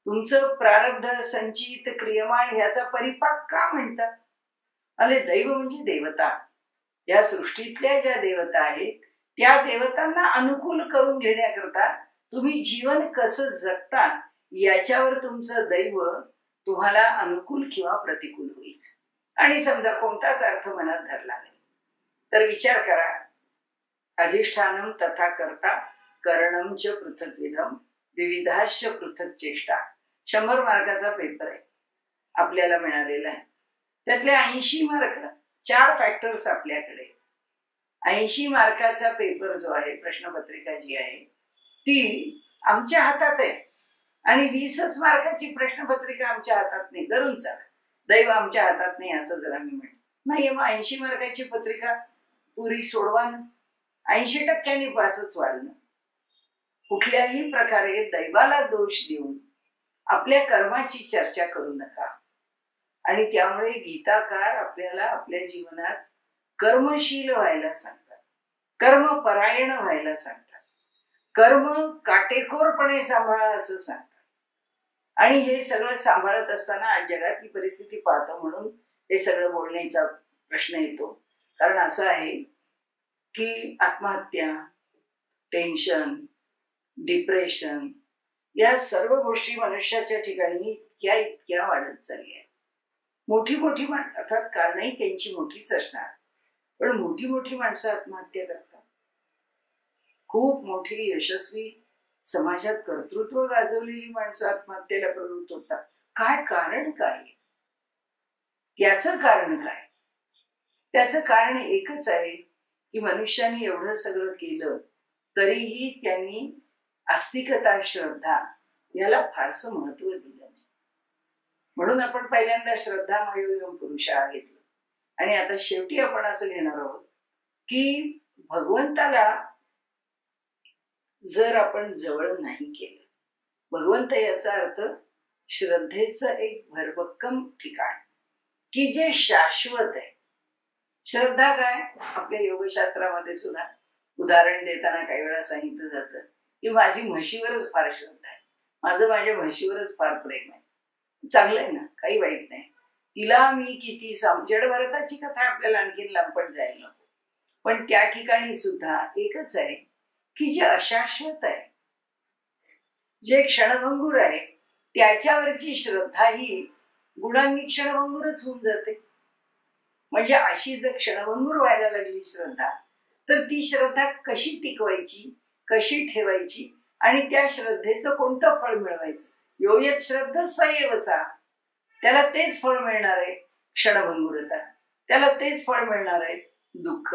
तुमचं प्रारब्ध संचित क्रियमाण ह्याचा परिपाक का म्हणता? अरे दैव म्हणजे देवता. या सृष्टीतल्या ज्या देवता आहेत त्या देवतांना अनुकूल करून घेण्याकरता तुम्ही जीवन कसं जगता याच्यावर तुमचं दैव तुम्हाला अनुकूल किंवा प्रतिकूल होईल. आणि समजा कोणताच अर्थ मनात धरला नाही तर विचार करा, अधिष्ठानम तथा कर्ता करणम च पृथक्विधम विविधाश्च पृथक चेष्टा. 100 मार्काचा पेपर आहे आपल्याला मिळालेला आहे. त्यातले 80 मार्क 4 फॅक्टर्स आपल्याकडे. 80 मार्काचा पेपर जो आहे, प्रश्नपत्रिका जी आहे ती आमच्या हातात आहे आणि 20च मार्काची प्रश्नपत्रिका आमच्या हातात नाही. धरून चाल, दैव आमच्या हातात नाही असं जर आम्ही म्हणतो नाही, मग 80 मार्काची पत्रिका पुरी सोडवा ना. 80% पासच व्हाल ना. कुठल्याही प्रकारे दैवाला दोष देऊन आपल्या कर्माची चर्चा करू नका. आणि त्यामुळे गीताकार आपल्याला आपल्या जीवनात कर्मशील व्हायला सांगतात, कर्मपरायण व्हायला सांगतात, कर्म काटेकोरपणे सांभाळा असं सांगतात. आणि हे सगळं सांभाळत असताना आज जगातली परिस्थिती पाहतो म्हणून हे सगळं बोलण्याचा प्रश्न येतो. कारण असं आहे की आत्महत्या, टेन्शन, डिप्रेशन या सर्व गोष्टी मनुष्याच्या ठिकाणी इतक्या वाढत चालल्या आहेत. मोठी मोठी अर्थात कारणही त्यांची मोठीच असणार, पण मोठी मोठी माणसं आत्महत्या करतात. खूप मोठी यशस्वी समाजात कर्तृत्व गाजवलेली माणसं आत्महत्येला प्रवृत्त होतात. काय कारण काय? त्याचं कारण काय? त्याचं कारण एकच आहे की मनुष्याने एवढं सगळं केलं तरीही त्यांनी आस्तिकता, श्रद्धा याला फारसं महत्व दिलं नाही. म्हणून आपण पहिल्यांदा श्रद्धा मयोयम पुरुषा घेतलं आणि आता शेवटी आपण असं घेणार आहोत की भगवंताला जर आपण जवळ नाही केलं, भगवंत याचा अर्थ श्रद्धेचं एक भरभक्कम ठिकाण की जे शाश्वत आहे. श्रद्धा काय? आपल्या योगशास्त्रामध्ये सुद्धा उदाहरण देताना काही वेळा सांगितलं जातं की माझी म्हशीवरच फार श्रद्धा आहे, माझं माझ्या म्हशीवरच फार प्रेम आहे. चांगलं आहे ना, काही वाईट नाही. तिला मी किती जडभरताची कथा आपल्याला आणखीन लांबपट जायला नको, पण त्या ठिकाणी सुद्धा एकच आहे की जे अशाश्वत आहे, जे क्षणभंगूर आहे, त्याच्यावरची श्रद्धा ही गुणांनी क्षणभंगूरच होऊन जाते. म्हणजे अशी जर क्षणभंगूर व्हायला लागली श्रद्धा तर ती श्रद्धा कशी टिकवायची, कशी ठेवायची आणि त्या श्रद्धेचं कोणतं फळ मिळवायचं? योयत श्रद्धा सयवसा, त्याला तेच फळ मिळणार आहे क्षणभंगुरता, त्याला तेच फळ मिळणार आहे दुःख,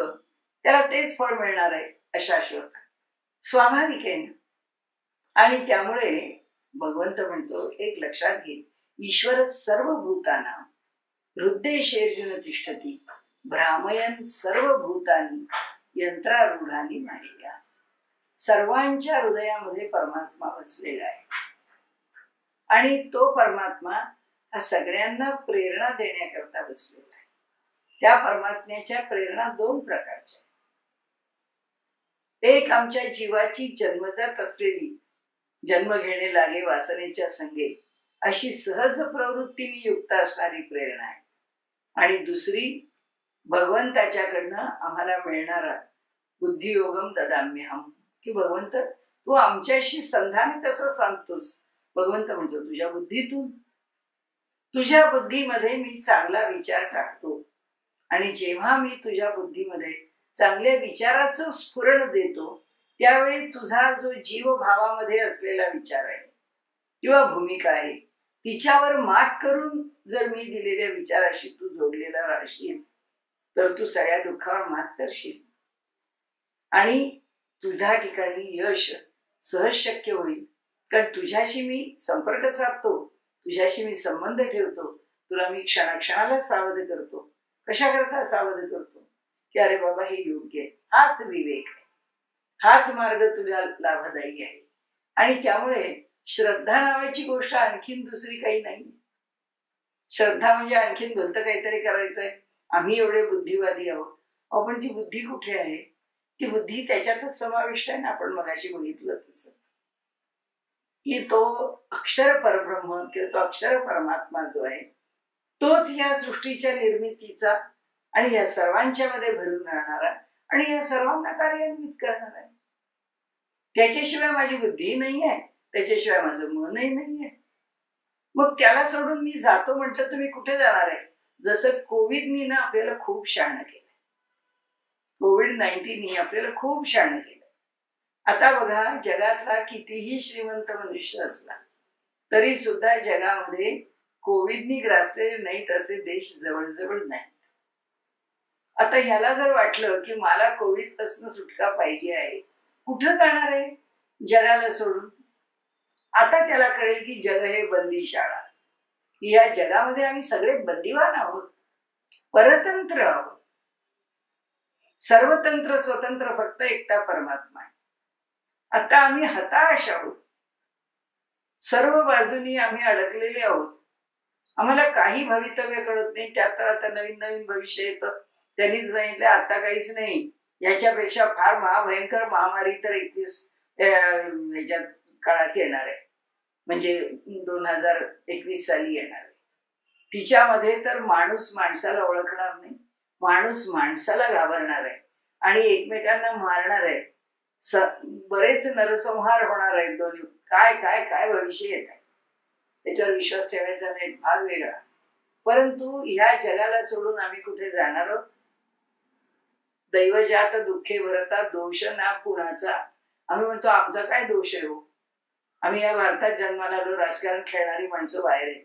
त्याला तेच फळ मिळणार आहे अशाश्वत. स्वाभाविक आहे ना. आणि त्यामुळे भगवंत म्हणतो एक लक्षात घे, ईश्वर सर्व भूताना हृदयेषु तिष्ठती भ्रामयन सर्व भूतानी यंत्रारूढानी माया. सर्वांच्या हृदयामध्ये परमात्मा बसलेला आहे आणि तो परमात्मा हा सगळ्यांना प्रेरणा देण्याकरता बसलेला आहे. त्या परमात्म्याच्या प्रेरणा 2 प्रकारच्या. एक आमच्या जीवाची जन्मजात असलेली जन्म घेणे लागे वासनेच्या संगे अशी सहज प्रवृत्तीने युक्त असणारी प्रेरणा आहे. आणि दुसरी भगवंताच्याकडनं आम्हाला मिळणारा बुद्धियोगम ददाम्यहम, की भगवंत तू आमच्याशी संधान कसं सांगतोस? भगवंत म्हणतो तुझ्या बुद्धीतून, तुझ्या बुद्धीमध्ये मी चांगला विचार टाकतो आणि जेव्हा मी तुझ्या बुद्धीमध्ये चांगल्या विचाराचं स्फुरण देतो त्यावेळी तुझा जो जीवभावामध्ये असलेला विचार आहे किंवा भूमिका आहे तिच्यावर मात करून जर मी दिलेल्या विचाराशी तू जोडलेला राहशील तर तू सगळ्या दुःखावर मात करशील आणि तुझ्या ठिकाणी यश सहज शक्य होईल. कारण तुझ्याशी मी संपर्क साधतो, तुझ्याशी मी संबंध ठेवतो, तुला मी क्षणाक्षणाला सावध करतो. कशा करता सावध करतो? की अरे बाबा हे योग्य आहे, हाच विवेक आहे, हाच मार्ग तुला लाभदायी आहे. आणि त्यामुळे श्रद्धा नावाची गोष्ट आणखीन दुसरी काही नाही. श्रद्धा म्हणजे आणखीन भलतं काहीतरी करायचंय, आम्ही एवढे बुद्धिवादी आहोत. आपण ती बुद्धी कुठे आहे? ती बुद्धी त्याच्यातच समाविष्ट आहे ना. आपण मगाशी बघितलं तसं की तो अक्षर परब्रह्म किंवा तो अक्षर परमात्मा जो आहे तोच या सृष्टीच्या निर्मितीचा आणि या सर्वांच्या मध्ये भरून राहणारा आणि या सर्वांना कार्यान्वित करणार आहे. त्याच्याशिवाय माझी बुद्धी नाही आहे, त्याच्याशिवाय माझं मनही नाही आहे. मग त्याला सोडून मी जातो म्हटलं तर मी कुठे जाणार आहे? जसं कोविडनी ना आपल्याला खूप शहाणं केलं, कोविड-19 आपल्याला खूप शहाणं केलं. आता बघा, जगातला कितीही श्रीमंत मनुष्य असला तरी सुद्धा जगामध्ये कोविडनी ग्रासलेले नाहीत असे देश जवळजवळ नाहीत. आता ह्याला जर वाटलं की मला कोविड पासून सुटका पाहिजे आहे, कुठं जाणार आहे? जगाला सोडून. आता त्याला कळेल की जग हे बंदीशाळा. या जगामध्ये आम्ही सगळे बंदिवान आहोत, परतंत्र आहोत. सर्वतंत्र स्वतंत्र फक्त एकटा परमात्मा आहे. आता आम्ही हताश आहोत, सर्व बाजूनी आम्ही अडकलेले आहोत. आम्हाला काही भवितव्य कळत नाही. त्यात तर आता नवीन नवीन भविष्य येतं. त्यांनीच सांगितलं आता काहीच नाही, याच्यापेक्षा फार महाभयंकर महामारी तर 21 ह्याच्यात काळात येणार आहे, म्हणजे 2021 साली येणार आहे. तिच्यामध्ये तर माणूस माणसाला ओळखणार नाही, माणूस माणसाला घाबरणार आहे आणि एकमेकांना मारणार आहे. बरेच नरसंहार होणार आहेत दोन्ही. काय काय काय भविष्य येत आहे त्याच्यावर विश्वास ठेवायचा नाही, भाग वेगळा. परंतु ह्या जगाला सोडून आम्ही कुठे जाणार आहोत? दैवजात दुःखे भरता दोष ना कुणाचा. आम्ही म्हणतो आमचा काय दोष आहे हो, आम्ही या भारतात जन्माला आलो, राजकारण खेळणारी माणसं बाहेर आहे.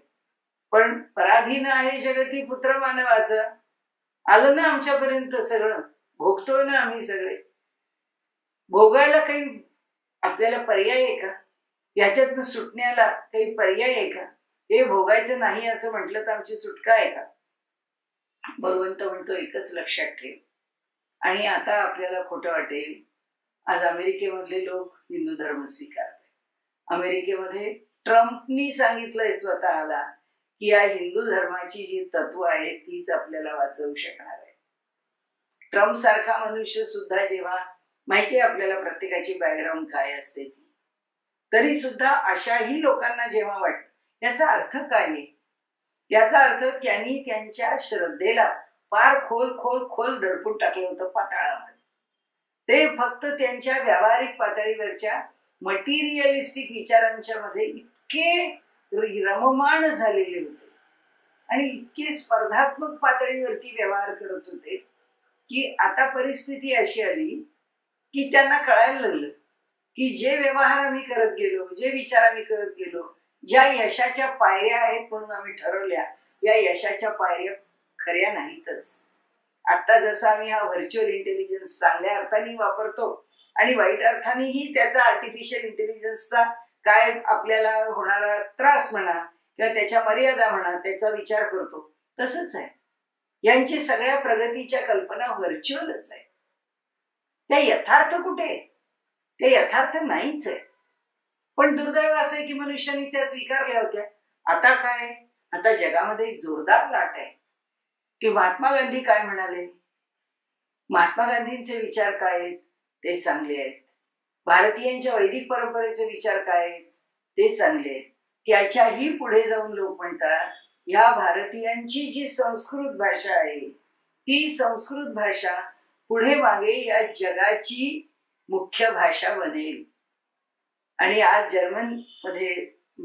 पण पराधीन आहे जगती पुत्र मानवाचं. आलं ना आमच्यापर्यंत सगळं, भोगतोय ना आम्ही सगळे. भोगायला काही आपल्याला पर्याय आहे का? याच्यातनं सुटण्याला काही पर्याय आहे का? हे भोगायचं नाही असं म्हटलं तर आमची सुटका आहे का? भगवंत म्हणतो एकच लक्षात ठेव. आणि आता आपल्याला खोटं वाटेल, आज अमेरिकेमधले लोक हिंदू धर्म स्वीकारतात. अमेरिकेमध्ये ट्रम्पनी सांगितलंय स्वतःला की या हिंदू धर्माची जी तत्व आहे तीच आपल्याला वाचवू शकणार आहे. ट्रम्प सारखा मनुष्य सुद्धा जेव्हा, माहिती आहे आपल्याला प्रत्येकाची बॅकग्राऊंड काय असते, तरी सुद्धा अशाही लोकांना जेव्हा वाटतं, याचा अर्थ काय आहे? याचा अर्थ त्यांनी त्यांच्या श्रद्धेला फार खोल खोल खोल दडपून टाकलं होतं पाताळामध्ये. ते फक्त त्यांच्या व्यावहारिक पातळीवरच्या मटेरियलिस्टिक विचारांच्या मध्ये इतके रममाण झालेले होते आणि इतके स्पर्धात्मक पातळीवरती व्यवहार करत होते की आता परिस्थिती अशी आली की त्यांना कळायला लागलं की जे व्यवहार आम्ही करत गेलो, जे विचार आम्ही करत गेलो, ज्या यशाच्या पायऱ्या आहेत म्हणून आम्ही ठरवल्या, या यशाच्या पायऱ्या खऱ्या नाहीतच. आता जसं आम्ही हा व्हर्च्युअल इंटेलिजन्स चांगल्या अर्थाने वापरतो आणि वाईट अर्थानेही त्याचा आर्टिफिशियल इंटेलिजन्सचा काय आपल्याला होणारा त्रास म्हणा किंवा त्याच्या मर्यादा म्हणा त्याचा विचार करतो, तसंच आहे. यांची सगळ्या प्रगतीच्या कल्पना व्हर्च्युअलच आहे. त्या यथार्थ कुठे? ते यथार्थ नाहीच आहे. पण दुर्दैव असं आहे की मनुष्याने त्या स्वीकारल्या होत्या. आता काय? आता जगामध्ये एक जोरदार लाट आहे की महात्मा गांधी काय म्हणाले, महात्मा गांधींचे विचार काय आहेत ते चांगले आहेत. भारतीयांच्या वैदिक परंपरेचे विचार काय आहेत ते चांगले आहेत. त्याच्याही पुढे जाऊन लोक म्हणतात या भारतीयांची जी संस्कृत भाषा आहे ती संस्कृत भाषा पुढे मागे या जगाची मुख्य भाषा बनेल. आणि आज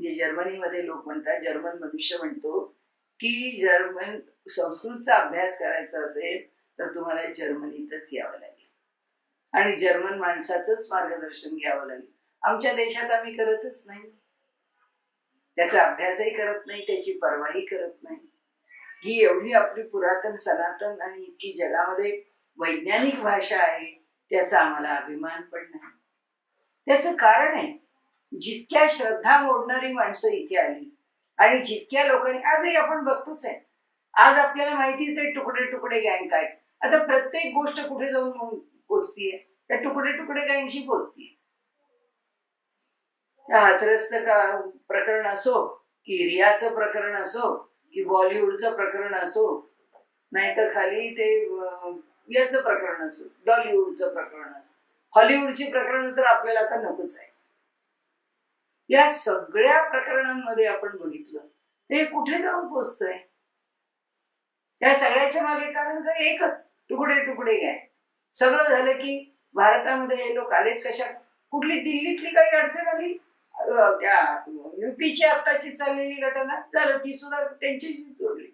जर्मनीमध्ये लोक म्हणतात, जर्मन मनुष्य म्हणतो की जर्मन संस्कृतचा अभ्यास करायचा असेल तर तुम्हाला जर्मनीतच यावं लागेल आणि जर्मन माणसाचंच मार्गदर्शन घ्यावं लागेल. आमच्या देशात आम्ही करतच नाही, त्याचा अभ्यासही करत नाही, त्याची पर्वाही करत नाही. ही एवढी आपली पुरातन सनातन आणि इतकी जगामध्ये वैज्ञानिक भाषा आहे, त्याचा आम्हाला अभिमान पण नाही. त्याचं कारण आहे, जितक्या श्रद्धा मोडणारी माणसं इथे आली आणि जितक्या लोकांनी, आजही आपण बघतोच आहे, आज आपल्याला माहितीच आहे तुकडे तुकडे गँग काय. आता प्रत्येक गोष्ट कुठे जाऊन पोचतीये, त्या तुकडे तुकडे गँगशी पोचतीये. हाथरसचं प्रकरण असो, की रियाचं प्रकरण असो, की बॉलिवूडचं प्रकरण असो, नाही तर खाली ते याचं प्रकरण असो, डॉलिवूडचं प्रकरण असो, हॉलिवूडची प्रकरण तर आपल्याला आता नकोच आहे. या सगळ्या प्रकरणांमध्ये आपण बघितलं ते कुठे जाऊन पोचतंय. या सगळ्याच्या मागे कारण काय एकच, तुकडे तुकडे गँग. सगळं झालं की भारतामध्ये हे लोक आलेत कशा, कुठली दिल्लीतली काही अडचण आली, त्या युपीची आत्ताची चाललेली घटना झालं, ती सुद्धा त्यांच्याशीच जोडली.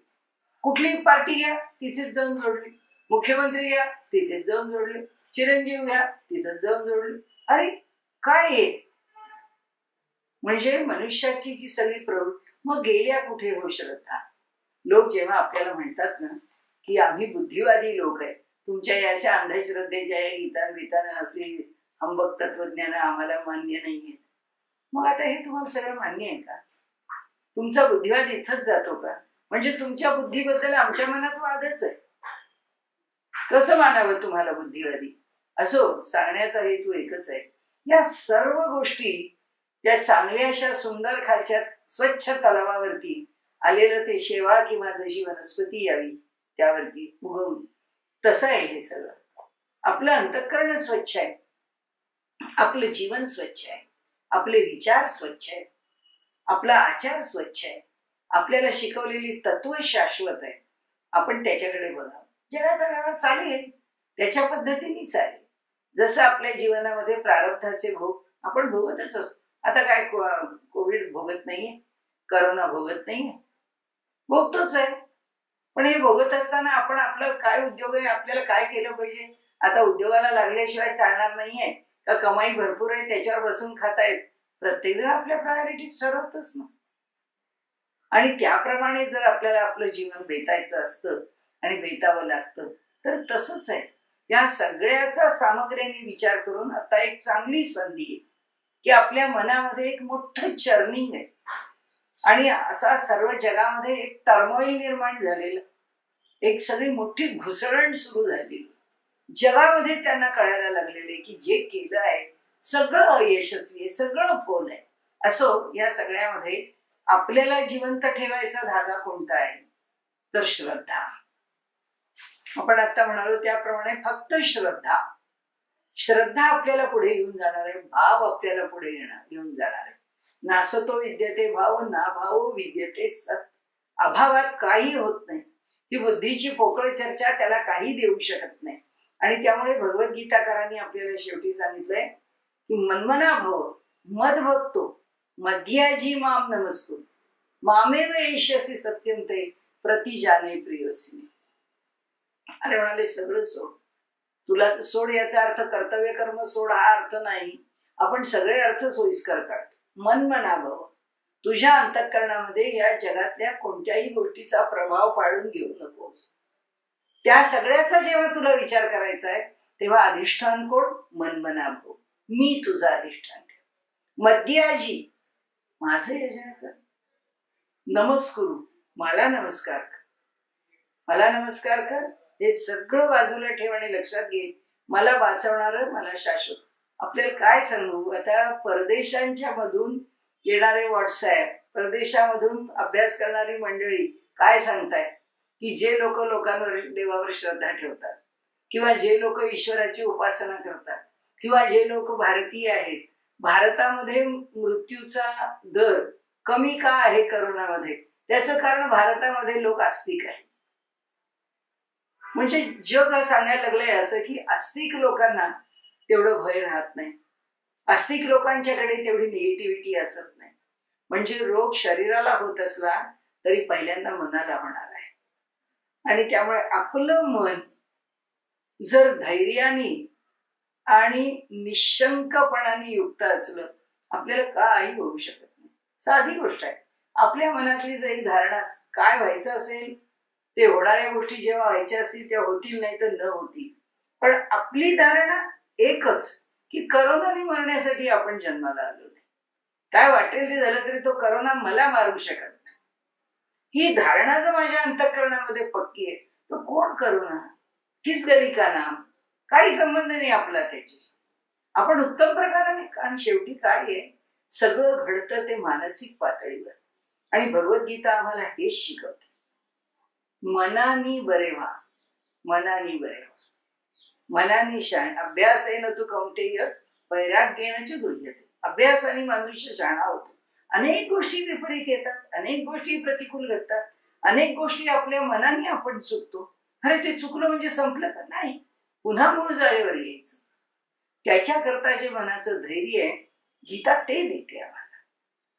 कुठली पार्टी घ्या तिथेच जाऊन जोडली, मुख्यमंत्री घ्या तिथेच जाऊन जोडले, चिरंजीव घ्या तिथेच जाऊन जोडले. अरे काय आहे म्हणजे मनुष्याची जी सगळी प्रवृत्ती. मग गेल्या कुठे हो श्रद्धा. लोक जेव्हा आपल्याला म्हणतात ना की आम्ही बुद्धिवादी लोक आहे, तुमच्या या अशा अंधश्रद्धेच्या गीतान बितान असली अंबक तत्वज्ञान आम्हाला मान्य नाहीये. मग आता हे तुम्हाला सगळं मान्य आहे का? तुमचा बुद्धिवाद इथंच जातो का? म्हणजे तुमच्या बुद्धीबद्दल आमच्या मनात वादच आहे. कसं मानावं तुम्हाला बुद्धिवादी? असो, सांगण्याचा हेतू एकच आहे, या सर्व गोष्टी त्या चांगल्या अशा सुंदर खालच्या स्वच्छ तलावावरती आलेलं ते शेवाळ किंवा जशी वनस्पती यावी त्यावरती उगवून, तसं आहे हे सगळं. आपलं अंतःकरण स्वच्छ आहे, आपलं जीवन स्वच्छ आहे, आपले विचार स्वच्छ आहेत, आपला आचार स्वच्छ आहे, आपल्याला शिकवलेली तत्व शाश्वत आहे. आपण त्याच्याकडे बघावं. जगाचा व्यवहार चालेल त्याच्या पद्धतीने चालेल. जसं आपल्या जीवनामध्ये प्रारब्धाचे भोग आपण भोगतच असतो. आता काय कोविड भोगत नाहीये, करोना भोगत नाहीये, भोगतोच आहे. पण हे भोगत असताना आपण आपलं काय उद्योग आहे, आपल्याला काय केलं पाहिजे. आता उद्योगाला लागल्याशिवाय चालणार नाहीये का, कमाई भरपूर आहे त्याच्यावर बसून खातायत. प्रत्येक जण आपल्या प्रायोरिटीज ठरवतच ना. आणि त्याप्रमाणे जर आपल्याला आपलं जीवन बेतायचं असतं आणि बेतावं लागतं तर तसंच आहे. या सगळ्याचा सामग्र्याने विचार करून आता एक चांगली संधी आहे की आपल्या मनामध्ये एक मोठं चर्निंग आहे आणि असा सर्व जगामध्ये एक टर्मोइल निर्माण झालेलं, एक सगळी मोठी घुसळण सुरू झालेली. जगामध्ये त्यांना कळायला लागलेले की जे केलं आहे सगळं अयशस्वी आहे, सगळं फोल आहे. असो, या सगळ्यामध्ये आपल्याला जिवंत ठेवायचा धागा कोणता आहे तर श्रद्धा. आपण आता म्हणालो त्याप्रमाणे फक्त श्रद्धा. श्रद्धा आपल्याला पुढे घेऊन जाणार आहे, भाव आपल्याला पुढे घेऊन जाणार आहे. नासतो विद्यते भाव, ना भाव विद्यते सत. अभावात काही होत नाही. ही बुद्धीची पोकळ चर्चा त्याला काही देऊ शकत नाही. आणि त्यामुळे भगवद्गीताकारांनी आपल्याला शेवटी सांगितलंय की मन्मना भव, मद भक्तो मध्याजी माम नमस्कुर, मामेव एष्यसि सत्यम ते प्रतिजाने प्रियसी. अरे म्हणाले सगळं सोड, तुला सोड याचा अर्थ कर्तव्य कर्म सोड हा अर्थ नाही. आपण सगळे अर्थ सोयीस्कर काढतो. मनमना भव, तुझ्या अंतःकरणामध्ये या जगातल्या कोणत्याही गोष्टीचा प्रभाव पाडून घेऊ नकोस. त्या सगळ्याचा जेव्हा तुला विचार करायचा आहे तेव्हा अधिष्ठान कोण? मनमना भव, मी तुझा अधिष्ठान ठेव. मध्याजी, माझं यजन कर. नमस्कुरु, मला नमस्कार कर. मला नमस्कार कर हे सगळं बाजूला ठेव आणि लक्षात घे, मला वाचवणारं, मला शाश्वत. आपल्याला काय सांगू, आता परदेशांच्या मधून येणारे व्हॉट्सअप, परदेशामधून अभ्यास करणारी मंडळी काय सांगतायत की जे लोक लोकांवर देवावर श्रद्धा ठेवतात किंवा जे लोक ईश्वराची उपासना करतात किंवा जे लोक भारतीय आहेत, भारतामध्ये मृत्यूचा दर कमी का आहे करोनामध्ये? त्याचं कारण भारतामध्ये लोक आस्तिक आहेत. म्हणजे जग सांगायला लागलंय असं की आस्तिक लोकांना तेवढं भय राहत नाही, आस्तिक लोकांच्याकडे तेवढी निगेटिव्हिटी असत नाही. म्हणजे रोग शरीराला होत असला तरी पहिल्यांदा मनाला होणार आहे. आणि त्यामुळे आपलं मन जर धैर्याने आणि निशंकपणाने युक्त असलं, आपल्याला काही होऊ शकत नाही. साधी गोष्ट आहे. आपल्या मनातली जरी धारणा काय व्हायचं असेल ते होणाऱ्या गोष्टी जेव्हा व्हायच्या असतील त्या होतील, नाही तर न होतील. पण आपली धारणा एकच, की करोनाने मरण्यासाठी आपण जन्माला आलो नाही. काय वाटेल ते झालं तरी तो करोना मला मारू शकत नाही, ही धारणा जर माझ्या अंतःकरणामध्ये पक्की आहे, तो कोण करोना, किस गली का नाम, काही संबंध नाही आपला त्याची. आपण उत्तम प्रकाराने, कारण शेवटी काय आहे, सगळं घडतं ते मानसिक पातळीवर. आणि भगवद्गीता आम्हाला हेच शिकवते, मनानी बरे व्हा, मनानी बरे व्हा, मनानी शाण. अभ्यास आहे ना तू कौंतेय वैराग्याचे गृह्यते. अभ्यासाने मनुष्य शहाणा होतो. अनेक गोष्टी विपरीत येतात, अनेक गोष्टी प्रतिकूल घडतात, अनेक गोष्टी आपल्या मनाने आपण चुकतो. अरे ते चुकलं म्हणजे संपलं का? नाही, पुन्हा मूळ जागेवर यायचं. त्याच्याकरता जे मनाचं धैर्य आहे गीता ते देते आम्हाला.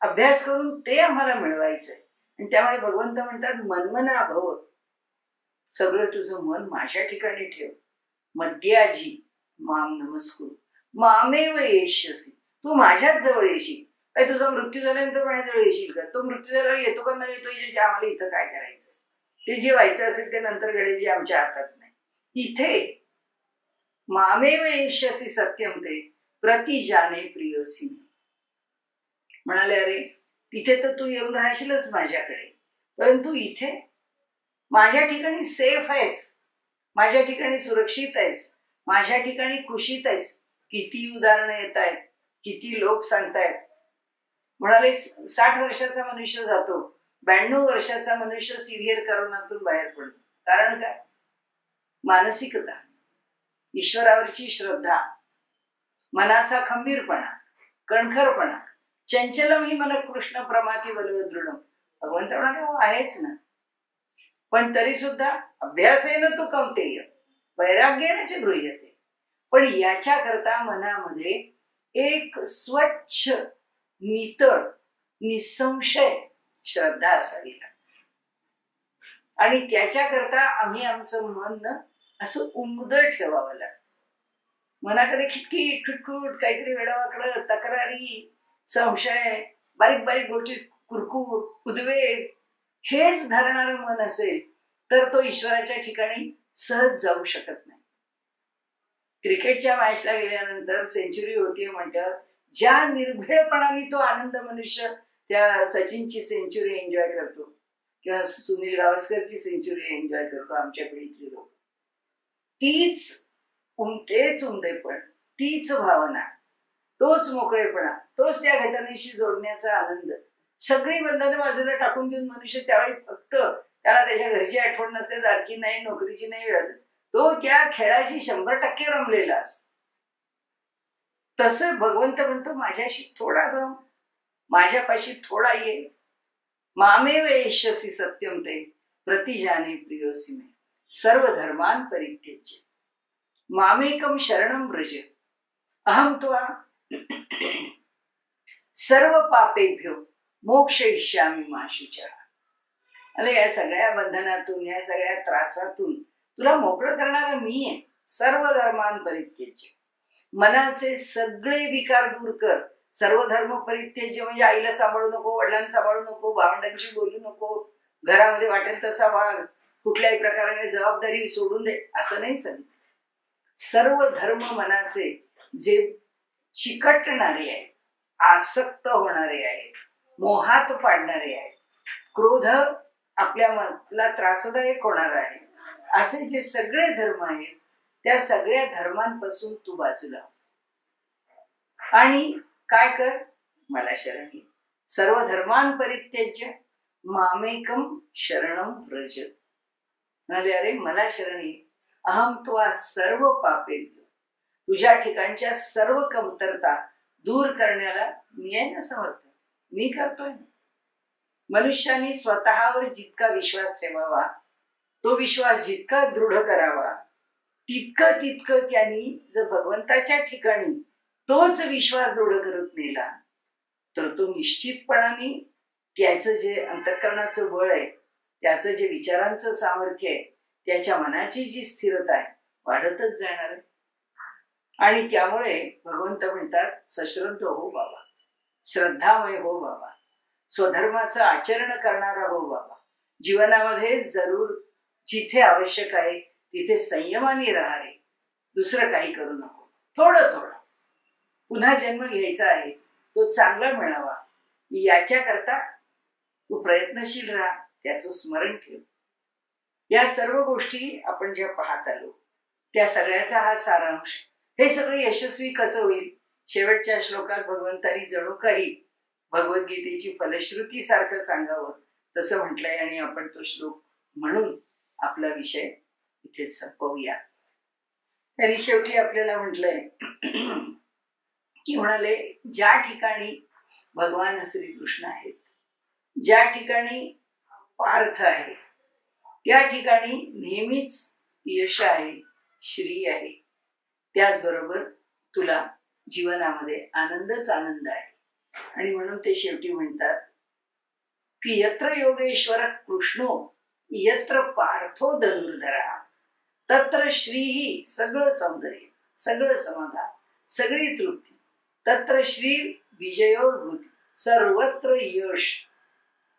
अभ्यास करून ते आम्हाला मिळवायचंय. आणि त्यामुळे भगवंत म्हणतात मनमना भव, सगळं तुझं मन माझ्या ठिकाणी ठेव. मद्याजी माम नमस्कुरु मामेव येष्यसी, तू माझ्याच जवळ येशील. काय तुझा मृत्यू झाल्यानंतर माझ्या जवळ येशील का? तो मृत्यू झाल्यावर येतो का नाही येतो याची आम्हाला इथं काय करायचं? ते जे व्हायचं असेल ते नंतर घडेल, जे आमच्या हातात नाही. इथे मामेव येष्यसी सत्यम ते प्रतिजाने प्रियोसी म्हणाले, अरे तिथे तर तू येऊन राहशीलच माझ्याकडे, परंतु इथे माझ्या ठिकाणी सेफ आहेस, माझ्या ठिकाणी सुरक्षित आहेस, माझ्या ठिकाणी खुशीत आहेस. किती उदाहरणं येत आहेत, किती लोक सांगतायत. म्हणाले 60 वर्षाचा मनुष्य जातो, 92 वर्षाचा मनुष्य सिव्हिअर करोनातून बाहेर पडतो. कारण काय? मानसिकता, ईश्वरावरची श्रद्धा, मनाचा खंबीरपणा, कणखरपणा. चंचलम ही मन कृष्ण प्रमाथी बलवदृढ. भगवंत म्हणाले हो आहेच ना, पण तरी सुद्धा अभ्यास आहे ना तो कौंतेय वैराग्याचे गृह्यते. पण याच्याकरता मनामध्ये एक स्वच्छ, नितळ, निसंशय श्रद्धा असावी लागते. आणि त्याच्याकरता आम्ही आमचं मन असं उमदं ठेवावं लागतं. मनाकडे खिटकी खिटकूट, काहीतरी वेडावाकडं, तक्रारी, संशय, बारीक बारीक गोष्टी, कुरकुर, उद्वेग, हेच धरणारं मन असेल तर तो ईश्वराच्या ठिकाणी सहज जाऊ शकत नाही. क्रिकेटच्या मॅचला गेल्यानंतर सेंचुरी होतीये म्हणल्यावर ज्या निर्भीडपणाने तो आनंद मनुष्य त्या सचिनची सेंचुरी एन्जॉय करतो किंवा सुनील गावस्करची सेंचुरी एन्जॉय करतो आमच्याकडे इथले लोक, तेच उमदेपण, तीच भावना, तोच मोकळेपणा, तोच त्या घटनेशी जोडण्याचा आनंद, सगळी बंधनं बाजूला टाकून देऊन मनुष्य त्यावेळी फक्त त्याला त्याच्या घरची आठवण नसते, दारची नाही, नोकरीची नाही, व्यवस्थित तो त्या खेळाशी 100% रमलेला असतो. तसं भगवंत म्हणतो माझ्याशी थोडा रम, माझ्यापाशी थोडा ये. मामेव येष्यसी सत्यम ते प्रतिजाने प्रियोसी मे सर्व धर्मान परित्यज्य मामेकम शरणम व्रज अहम त्वा सर्व पापेभ्यो मोक्षयिष्यामि मा शुचः. अरे या सगळ्या बंधनातून, या सगळ्या त्रासातून तुला मोकळं करणारा मी आहे. सर्व धर्मान परित्यज्य, मनाचे सगळे विकार दूर कर. सर्व धर्म परित्यज्य म्हणजे आईला सांभाळू नको, वडिलांना सांभाळू नको, भावंडांशी बोलू नको, घरामध्ये वाटेल तसा वाग, कुठल्याही प्रकाराने जबाबदारी सोडून दे, असं नाही सांगितलं. सर्व धर्म मनाचे जे चिकटणारे आहेत, आसक्त होणारे आहेत, मोहात पाडणारे आहेत, क्रोध आपल्या मनाला त्रासदायक होणार आहे, असे जे सगळे धर्म आहेत त्या सगळ्या धर्मांपासून तू बाजूला आणि काय कर, मला शरण ये. सर्व धर्मान परित्यज्य मामेकम शरणम व्रज. म्हणाले अरे मला शरण ये, अहम त्वा सर्व पापेभ्यो, तुझ्या ठिकाणच्या सर्व कमतरता दूर करण्याला मी आहे ना समर्थ, मी करतोय. मनुष्याने स्वतःवर जितका विश्वास ठेवावा, तो विश्वास जितका दृढ करावा, तितकं त्यांनी जर भगवंताच्या ठिकाणी तोच विश्वास दृढ करत नेला तर तो निश्चितपणाने त्याचं जे अंतःकरणाचं बळ आहे, त्याचं जे विचारांचं सामर्थ्य आहे, त्याच्या मनाची जी स्थिरता आहे वाढतच जाणार आहे. आणि त्यामुळे भगवंत म्हणतात सश्रद्ध हो बाबा, श्रद्धामय हो बाबा, स्वधर्माचं आचरण करणारा हो बाबा. जीवनामध्ये जरूर जिथे आवश्यक आहे तिथे संयमाने राहा रे, दुसरं काही करू नको. थोडं थोडं पुन्हा जन्म घ्यायचा आहे, तो चांगला मिळावा याच्याकरता तू प्रयत्नशील राहा, त्याचं स्मरण ठेव. या सर्व गोष्टी आपण ज्या पाहत आलो त्या सगळ्याचा हा सारांश. हे सगळं यशस्वी कसं होईल? शेवटच्या श्लोकात भगवंतानी जणू काही भगवद्गीतेची फलश्रुती सारखं सांगावं तसं म्हटलंय आणि आपण तो श्लोक म्हणून आपला विषय इथेच संपवूया. त्यांनी शेवटी आपल्याला म्हटलंय की म्हणाले, ज्या ठिकाणी भगवान श्रीकृष्ण आहेत, ज्या ठिकाणी पार्थ आहे, त्या ठिकाणी नेहमीच यश आहे, श्री आहे. त्याचबरोबर तुला जीवनामध्ये आनंदच आनंद आहे. आणि म्हणून ते शेवटी म्हणतात की यत्र योगेश्वर कृष्णो यत्र पार्थो धनुर्धरा तत्र श्रीही, सगळं सौंदर्य, सगळं समाधान, सगळी तृप्ती, तत्र श्री विजयोभूती, सर्वत्र यश.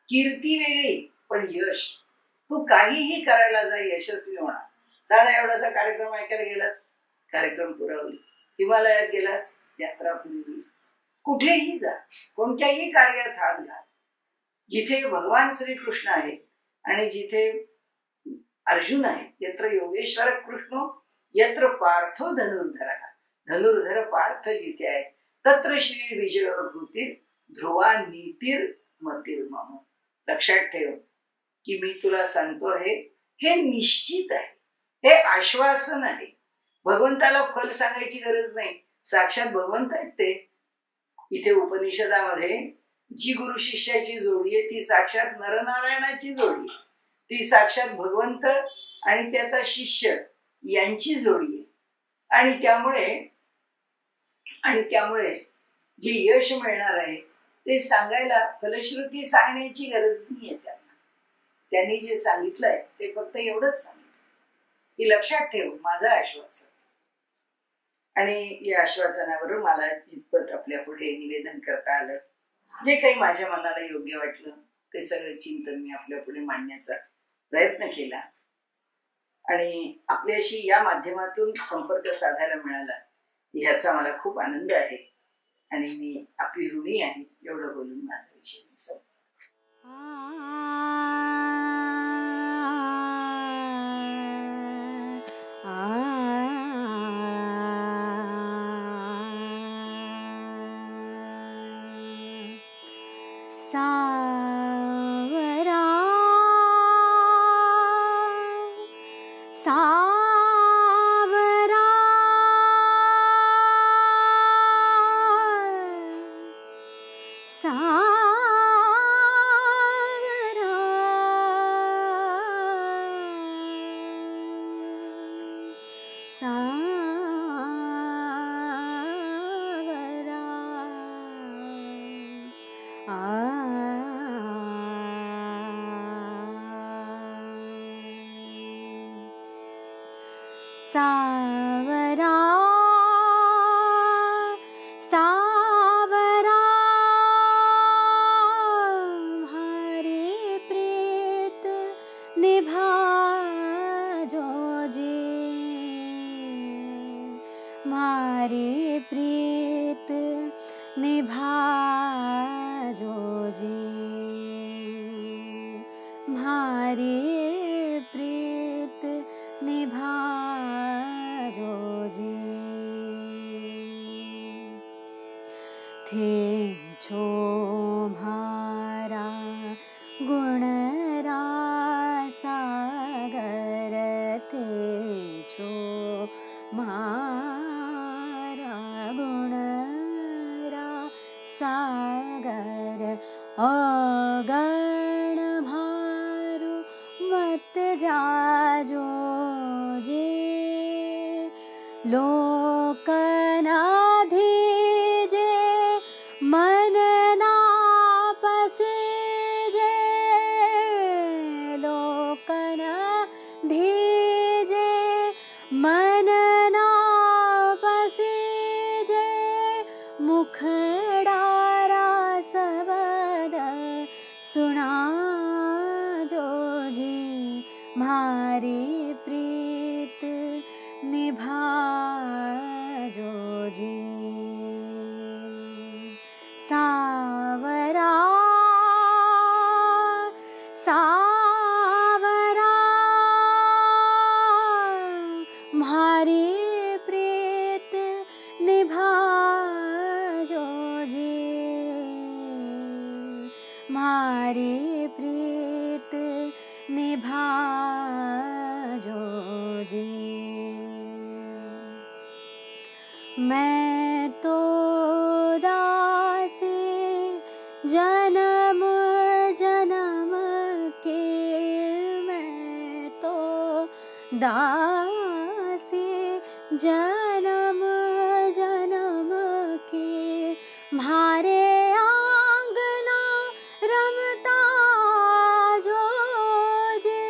कीर्ती वेगळी पण यश. तू काहीही करायला जा, यशस्वी होणार. साधा एवढासा कार्यक्रम ऐकायला गेलास, कार्यक्रम पुरा होईल. हिमालयात गेलास, यात्रा पुरी होईल. कुठेही जा, कोणत्याही कार्यात हात घाल, जिथे भगवान श्रीकृष्ण आहे आणि जिथे अर्जुन आहे, यत्र योगेश्वर कृष्ण यत्र पार्थो धनुर्धर, धनुर्धर पार्थ जिथे आहे, तत्र श्री विजयोभूती ध्रुवा नीतीर मतीर मम. लक्षात ठेव की मी तुला सांगतो आहे हे निश्चित आहे, हे आश्वासन आहे. भगवंताला फल सांगायची गरज नाही, साक्षात भगवंत आहेत ते. इथे उपनिषदामध्ये जी गुरु शिष्याची जोडी आहे ती साक्षात नरनारायणाची जोडी आहे. ती साक्षात भगवंत आणि त्याचा शिष्य यांची जोडी आहे. आणि त्यामुळे जे यश मिळणार आहे ते सांगायला फलश्रुती सांगण्याची गरज नाहीये त्यांना. त्यांनी जे सांगितलंय ते फक्त एवढंच सांगितलं की लक्षात ठेव माझं आश्वासन. आणि या आश्वासनावरून मला जितपत आपल्या पुढे निवेदन करता आलं, जे काही माझ्या मनाला योग्य वाटलं ते सगळं चिंतन मी आपल्या पुढे मांडण्याचा प्रयत्न केला. आणि आपल्याशी या माध्यमातून संपर्क साधायला मिळाला ह्याचा मला खूप आनंद आहे आणि मी आपली ऋणी आहे. एवढं बोलून माझा विषय संपला. सावरा सावरा सावरा सावरा सावरा हमारे प्रीत निभा जो जी, हमारी प्रीत निभा जो जी, हमारी प्रीत निभा जो जी. थे छो म्हारा गुण रा सागर, थे छो म्हारा गुण रा सागर. अगण भारू मत जाजो जी, लोकना धीजे मन ना पसीजे, लोकना धीजे मन ना पसीजे. मुखडारा सबद सुना जो जी, म्हारी म्हारी प्रीत निभा जो जी। सावरा सावरा म्हारी प्रीत निभा जो जी। म्हारी प्रीत निभा जो जी। मैं तो दासी जन्म जन्म की। मैं तो दासी जन्म जन्म की। म्हारे आंगना रमता जो जी।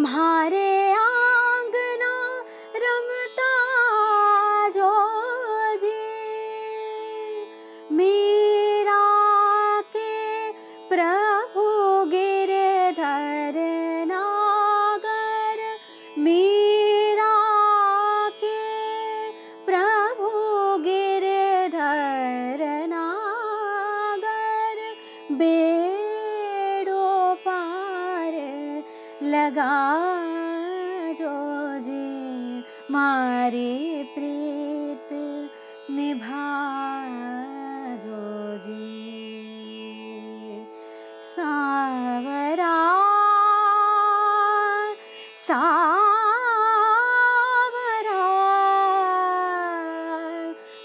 म्हारे आंगना रमता जो जी। मीरा के प्रभु गिरधर नागर। मीरा के प्रभु गिरधर नागर। बेड़ो पार लगा जो जी। म्हारी प्रीत निभा जो जी। सावरा सावरा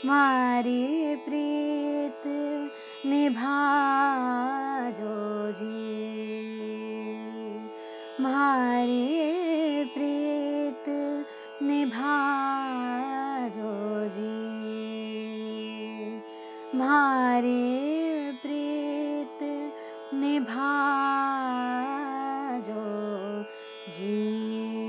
म्हारी प्रीत निभा जो जी। म्हारी प्रीत निभा जो जी। म्हारी प्रीत निभा जो जी।